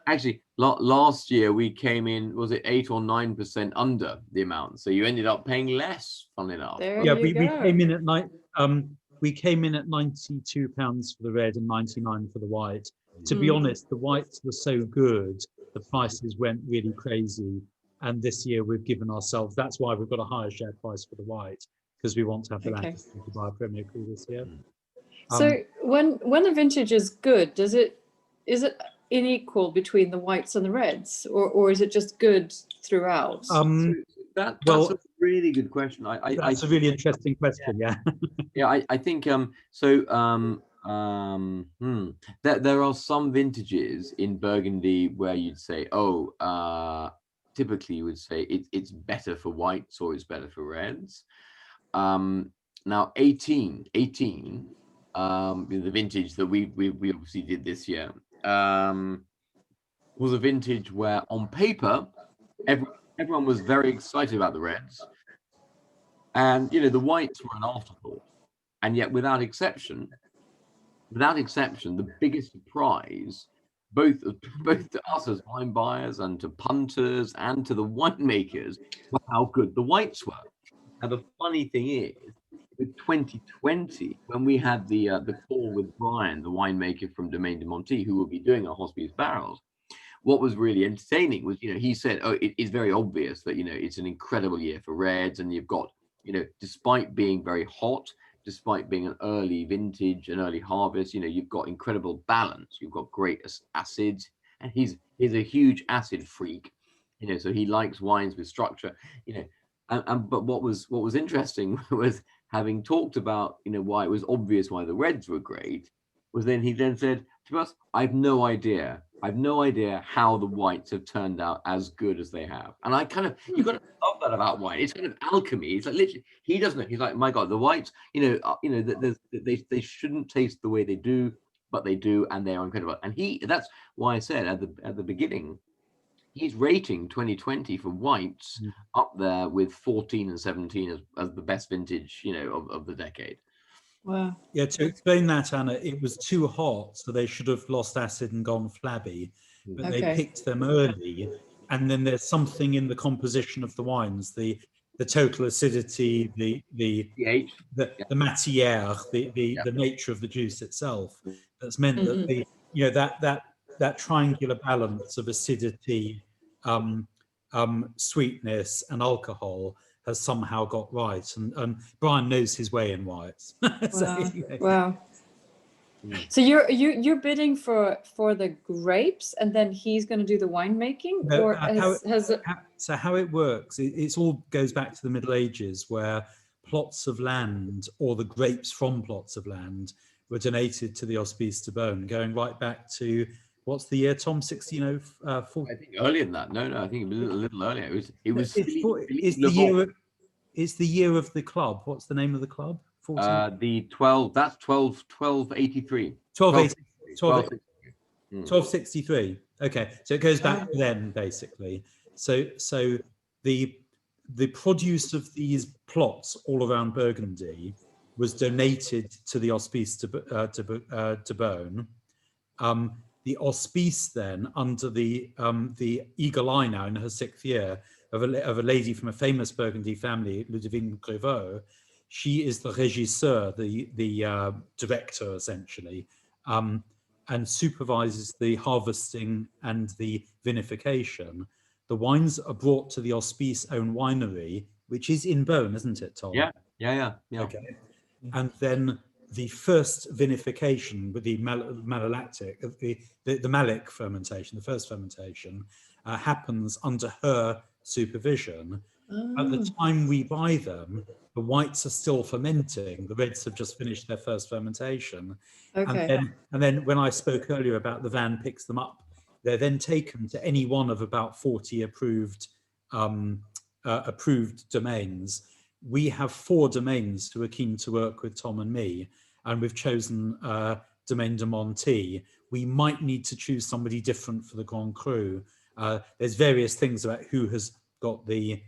Actually, last year we came in, was it 8 or 9% under the amount? So you ended up paying less, fun enough. We came in at we came in at £92 for the red and 99 for the white. To be honest, the whites were so good, the prices went really crazy. And this year we've given ourselves, that's why we've got a higher share price for the white, because we want to have the Lancaster to buy a Premier Cru this year. So when the vintage is good, is it unequal between the whites and the reds, or is it just good throughout? That's a really good question. That's a really interesting question. I think there are some vintages in Burgundy where you'd say, typically you would say it's better for whites or it's better for reds. Now 18, the vintage that we obviously did this year, was a vintage where on paper everyone was very excited about the reds, and you know the whites were an afterthought, and yet without exception, the biggest surprise, both to us as wine buyers and to punters and to the winemakers, were how good the whites were. And the funny thing is, with 2020, when we had the call with Brian, the winemaker from Domaine de Monti, who will be doing our Hospice barrels, what was really entertaining was, you know, he said, it's very obvious that, you know, it's an incredible year for reds, and you've got, you know, despite being very hot, despite being an early vintage, an early harvest, you know, you've got incredible balance, you've got great acids, and he's a huge acid freak, you know, so he likes wines with structure, you know, but what was interesting was, having talked about, you know, why it was obvious why the reds were great, was then he then said to us, I've no idea how the whites have turned out as good as they have. And I kind of, you've got to love that about wine. It's kind of alchemy. It's like literally, he doesn't know. He's like, my God, the whites, they shouldn't taste the way they do, but they do, and they are incredible. And that's why I said at the beginning, he's rating 2020 for whites up there with 14 and 17 as the best vintage, you know, of the decade. Wow. Yeah, to explain that, Anna, it was too hot, so they should have lost acid and gone flabby, but they picked them early. And then there's something in the composition of the wines, the total acidity, the pH, the matière, the nature of the juice itself, that's meant that that triangular balance of acidity, sweetness and alcohol has somehow got right, and Brian knows his way in whites. So, Wow. anyway. Wow. So you're bidding for the grapes, and then he's going to do the winemaking, No, or has it? So how it works, it's all goes back to the Middle Ages, where plots of land or the grapes from plots of land were donated to the Hospice de Beaune, going right back to, what's the year, Tom? 1604? I think earlier than that. No, I think it was a little earlier. It's the year of the club. What's the name of the club? 1283. 1263. Okay, so it goes back to then, basically. So the produce of these plots all around Burgundy was donated to the Hospice de Beaune. The Hospice then, under the eagle eye now in her 6th year of a lady from a famous Burgundy family, Ludovine Grevaux, she is the régisseur, the director essentially, and supervises the harvesting and the vinification. The wines are brought to the Hospice own winery, which is in Beaune, isn't it, Tom? Yeah. Okay. And then the first vinification with the malolactic, the malic fermentation, the first fermentation, happens under her supervision. At the time we buy them, the whites are still fermenting. The reds have just finished their first fermentation. Okay. And then when I spoke earlier about the van picks them up, they're then taken to any one of about 40 approved domains. We have 4 domains who are keen to work with Tom and me, and we've chosen Domaine de Monte. We might need to choose somebody different for the Grand Cru. There's various things about who has got the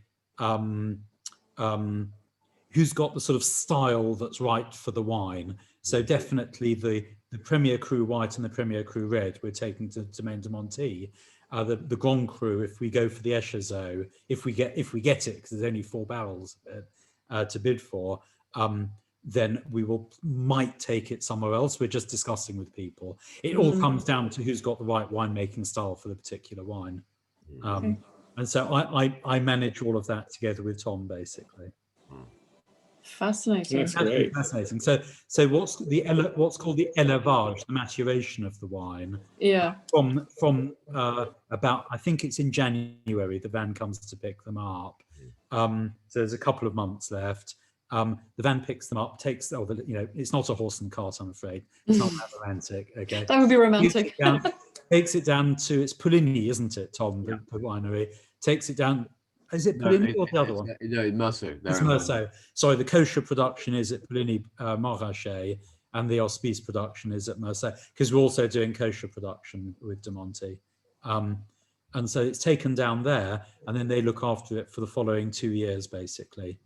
sort of style that's right for the wine. So definitely the Premier Cru White and the Premier Cru Red we're taking to Domaine de Monte. The Grand Cru, if we go for the Echezot, if we get it, because there's only 4 barrels to bid for, then we might take it somewhere else. We're just discussing with people. It all comes down to who's got the right winemaking style for the particular wine. And so I manage all of that together with Tom, basically. Fascinating. That's great. Fascinating. So what's called the élevage, the maturation of the wine? Yeah. From about, I think it's in January, the van comes to pick them up. So there's a couple of months left. The van picks them up, it's not a horse and cart, I'm afraid. It's not that romantic. Okay. That would be romantic. Takes it down to, it's Puligny, isn't it, Tom, the winery? Takes it down. Is it Puligny or the other one? No, Meursault. It's Meursault. Sorry, the kosher production is at Puligny Marrachet, and the Hospice production is at Meursault, because we're also doing kosher production with de Monte. And so it's taken down there, and then they look after it for the following 2 years, basically.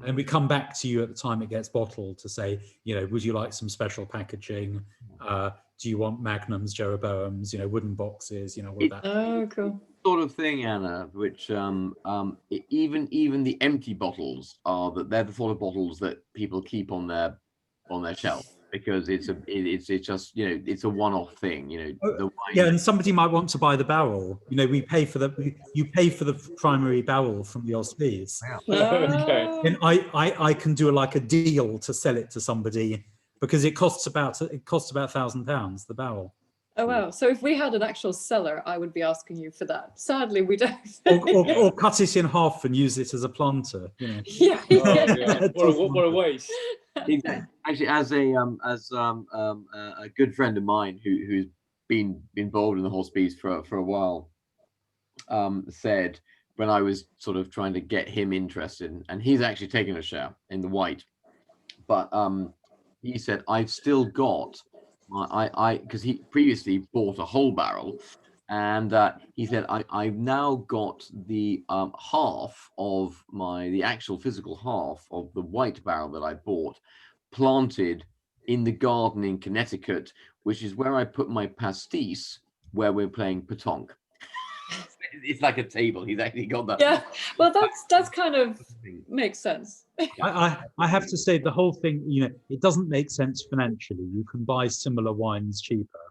And we come back to you at the time it gets bottled to say, would you like some special packaging? Do you want magnums, Jeroboams, wooden boxes, all of that. Oh, cool. Sort of thing, Anna, which even the empty bottles they're the sort of bottles that people keep on their shelf, because it's just it's a one-off thing, the wine. Yeah, and somebody might want to buy the barrel. You pay for the primary barrel from the Hospice. Okay. And I can do a deal to sell it to somebody, because it costs about £1,000 the barrel. Oh wow! So if we had an actual cellar, I would be asking you for that. Sadly, we don't. or cut it in half and use it as a planter. Yeah. Yeah. What a waste. Exactly. Actually, as a good friend of mine who's been involved in the Hospice for a while, said, when I was sort of trying to get him interested, and he's actually taken a share in the white, but he said, I've still got because he previously bought a whole barrel, and he said, I've now got the half of the actual physical half of the white barrel that I bought planted in the garden in Connecticut, which is where I put my pastis, where we're playing pétanque. It's like a table. He's actually got that. Yeah, well, that's kind of makes sense. I have to say, the whole thing, it doesn't make sense financially. You can buy similar wines cheaper,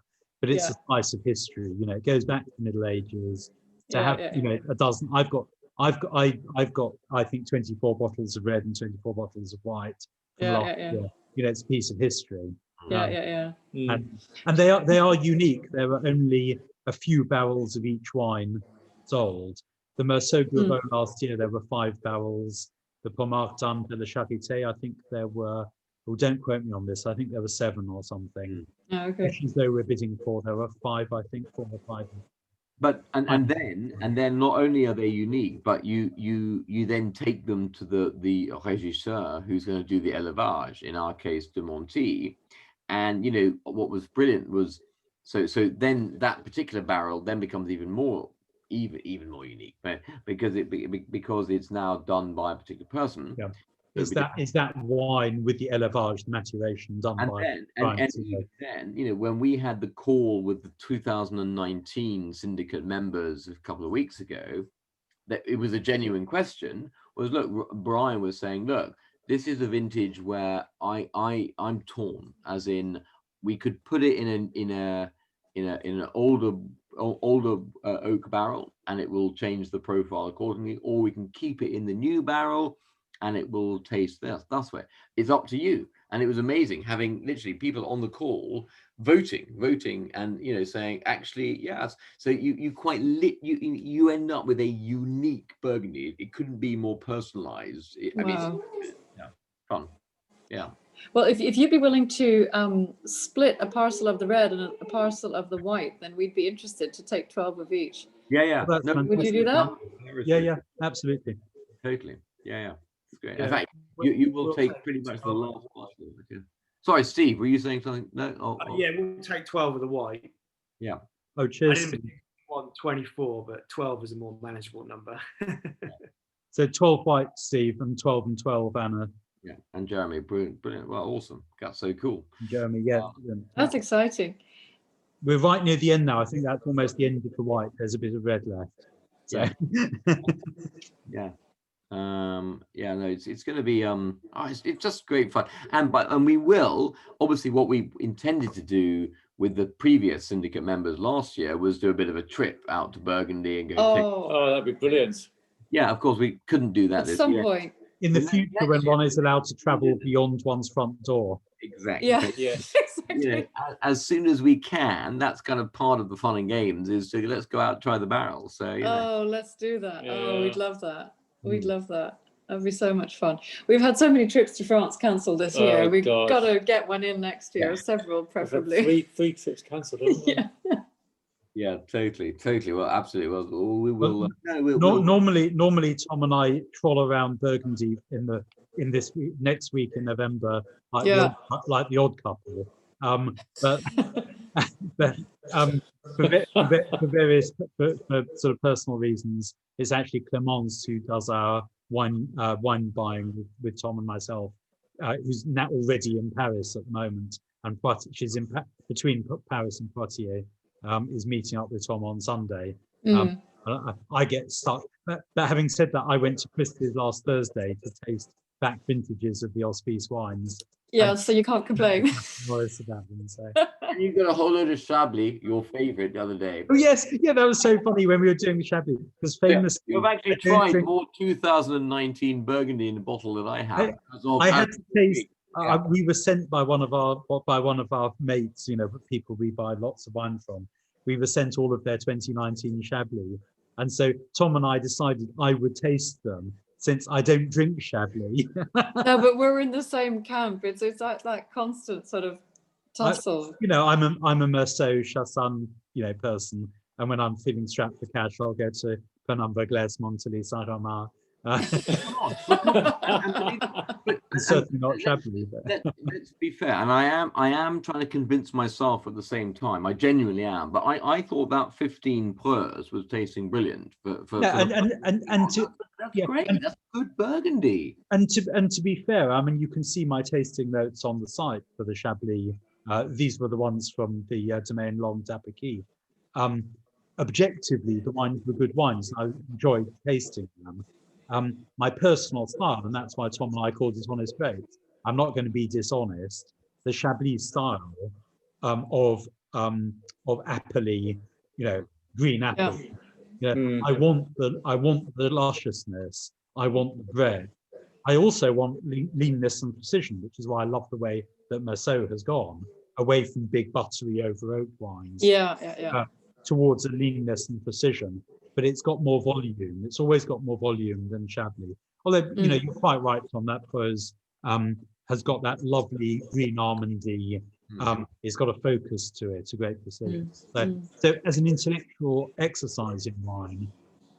but it's a slice of history. It goes back to the Middle Ages. To have a dozen. I've got I've got I think 24 bottles of red and 24 bottles of white. Yeah. You know, it's a piece of history. Yeah. And they are unique. There are only a few barrels of each wine sold. The Merceau Gourveau last year, there were 5 barrels. The Pommardin de la Charité, I think there were, well, don't quote me on this, I think there were 7 or something. Oh, okay. Which is though we're bidding for, there were 5, I think, 4 or 5. But and then not only are they unique, but you then take them to the régisseur who's going to do the élevage, in our case de Monti. And you know what was brilliant was so then that particular barrel then becomes even more unique, because it's now done by a particular person. Yeah. Is that wine with the élevage, the maturation done by and then, you know, when we had the call with the 2019 syndicate members a couple of weeks ago, that it was a genuine question. Was, look, Brian was saying, look, this is a vintage where I'm torn, as in we could put it in an older oak barrel and it will change the profile accordingly, or we can keep it in the new barrel and it will taste this way. It's up to you. And it was amazing having literally people on the call voting and, you know, saying actually yes. So you end up with a unique Burgundy. It couldn't be more personalized. I mean, yeah, fun. Yeah. Well, if you'd be willing to split a parcel of the red and a parcel of the white, then we'd be interested to take 12 of each. Yeah. Well, would you do that? Yeah, absolutely. Totally. Yeah. It's great. Yeah. In fact, you will take pretty much the last part of it. Sorry, Steve, were you saying something? No. Yeah, we'll take 12 of the white. Yeah. Oh, cheers. I didn't want 24, but 12 is a more manageable number. So 12 white, Steve, and 12 and 12, Anna. Yeah, and Jeremy, brilliant. Well, awesome. That's so cool. Jeremy, yeah. That's exciting. We're right near the end now. I think that's almost the end of the white. There's a bit of red left. So. Yeah. No, it's going to be it's just great fun, and we will obviously, what we intended to do with the previous syndicate members last year was do a bit of a trip out to Burgundy and go. Oh, that'd be brilliant. Yeah, of course we couldn't do that At some point. In the future, when one is allowed to travel beyond one's front door. Exactly. Yeah. Yes. Exactly. You know, as soon as we can, that's kind of part of the fun and games, is to let's go out and try the barrel. So you know. Oh, let's do that. Yeah. Oh, we'd love that. We'd love that. That'd be so much fun. We've had so many trips to France cancelled this year. Oh, We've gosh. got to get one in next year, Yeah. several We've had preferably. three trips cancelled, haven't we? Yeah. Yeah, totally. Well, absolutely. Well, we will. Normally, Tom and I troll around Burgundy in this week, next week in November, like the odd couple. But for various sort of personal reasons, it's actually Clemence who does our wine buying with Tom and myself, who's now already in Paris at the moment, and she's in between Paris and Poitiers. Is meeting up with Tom on Sunday. I get stuck. But having said that, I went to Christie's last Thursday to taste back vintages of the Hospice wines. Yeah, so you can't complain. Worse about them, so. And you got a whole load of Chablis, your favourite, the other day. Oh yes, yeah, that was so funny when we were doing Chablis, because famously you've actually tried more 2019 Burgundy in the bottle than I have. I had to taste. We were sent by one of our mates, you know, people we buy lots of wine from. We were sent all of their 2019 Chablis, and so Tom and I decided I would taste them since I don't drink Chablis. No, but we're in the same camp. It's like that constant sort of tussle. You know, I'm a Merceau Chassagne, you know, person, and when I'm feeling strapped for cash, I'll go to Penumbra, Glace, Montelly, Saint-Romain. Certainly not Chablis. Let's be fair, and I am trying to convince myself at the same time. I genuinely am, but I thought that 15 Preurs was tasting brilliant. That's great. That's good Burgundy. And to be fair, I mean, you can see my tasting notes on the site for the Chablis. These were the ones from the Domaine Long d'Apiqui. Objectively, the wines were good wines. I enjoyed tasting them. My personal style, and that's why Tom and I called it Honest Faith. I'm not going to be dishonest. The Chablis style of apple-y, you know, green apple, Yeah, Mm. I want the lusciousness. I want the bread. I also want leanness and precision, which is why I love the way that Merceau has gone away from big buttery over oak wines. Yeah. Towards a leanness and precision, but it's got more volume. It's always got more volume than Chablis. Although, you know, you're quite right on that, Prose has got that lovely green almondy, it's got a focus to it, a great precision. So as an intellectual exercise in wine,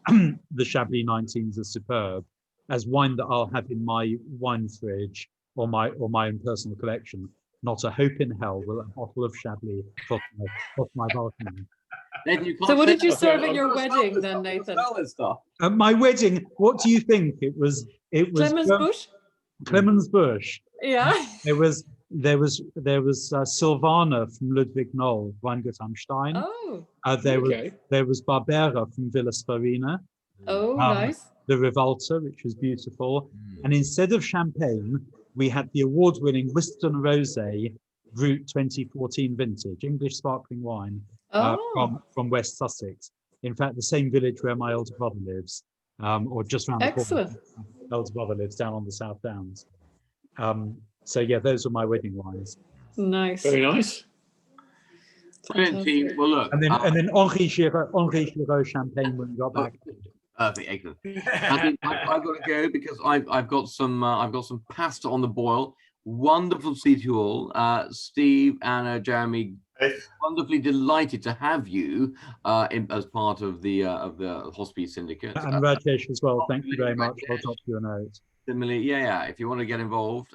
the Chablis 19s are superb. As wine that I'll have in my wine fridge or my own personal collection, not a hope in hell will a bottle of Chablis cross my balcony. Nathan, you can't So what say did you that. serve at your Smell wedding this then, stuff, Nathan? smell this stuff. At my wedding, what do you think? It was Clemens Bush? Clemens Bush. Yeah. There was Silvana from Ludwig Noll, Weingut am Stein. Oh. There was Barbera from Villa Sfarina. Oh, nice. The Rivalta, which was beautiful. And instead of champagne, we had the award-winning Whiston Rosé Brut 2014 vintage, English sparkling wine from West Sussex. In fact, the same village where my older brother lives, or just around the corner. Excellent. My older brother lives down on the South Downs. So yeah, those were my wedding wines. Nice. Very nice. Brilliant team. Well, look. And then Henri Giraud champagne when we got back. Perfect, excellent. I've got to go because I've got some pasta on the boil. Wonderful to see you all, Steve, Anna, Jeremy. Wonderfully delighted to have you as part of the Hospice Syndicate. And Rajesh as well. Thank you very much. I'll drop you a note. Similarly, yeah. If you want to get involved,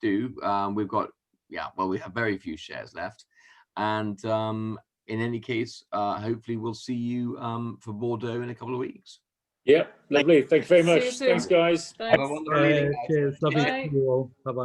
do. We've got we have very few shares left, and in any case, hopefully we'll see you for Bordeaux in a couple of weeks. Yeah, lovely. Thank you very See you much. soon. Thanks, guys. Thanks. Have a wonderful evening. Cheers. Lovely to see you all. Bye-bye.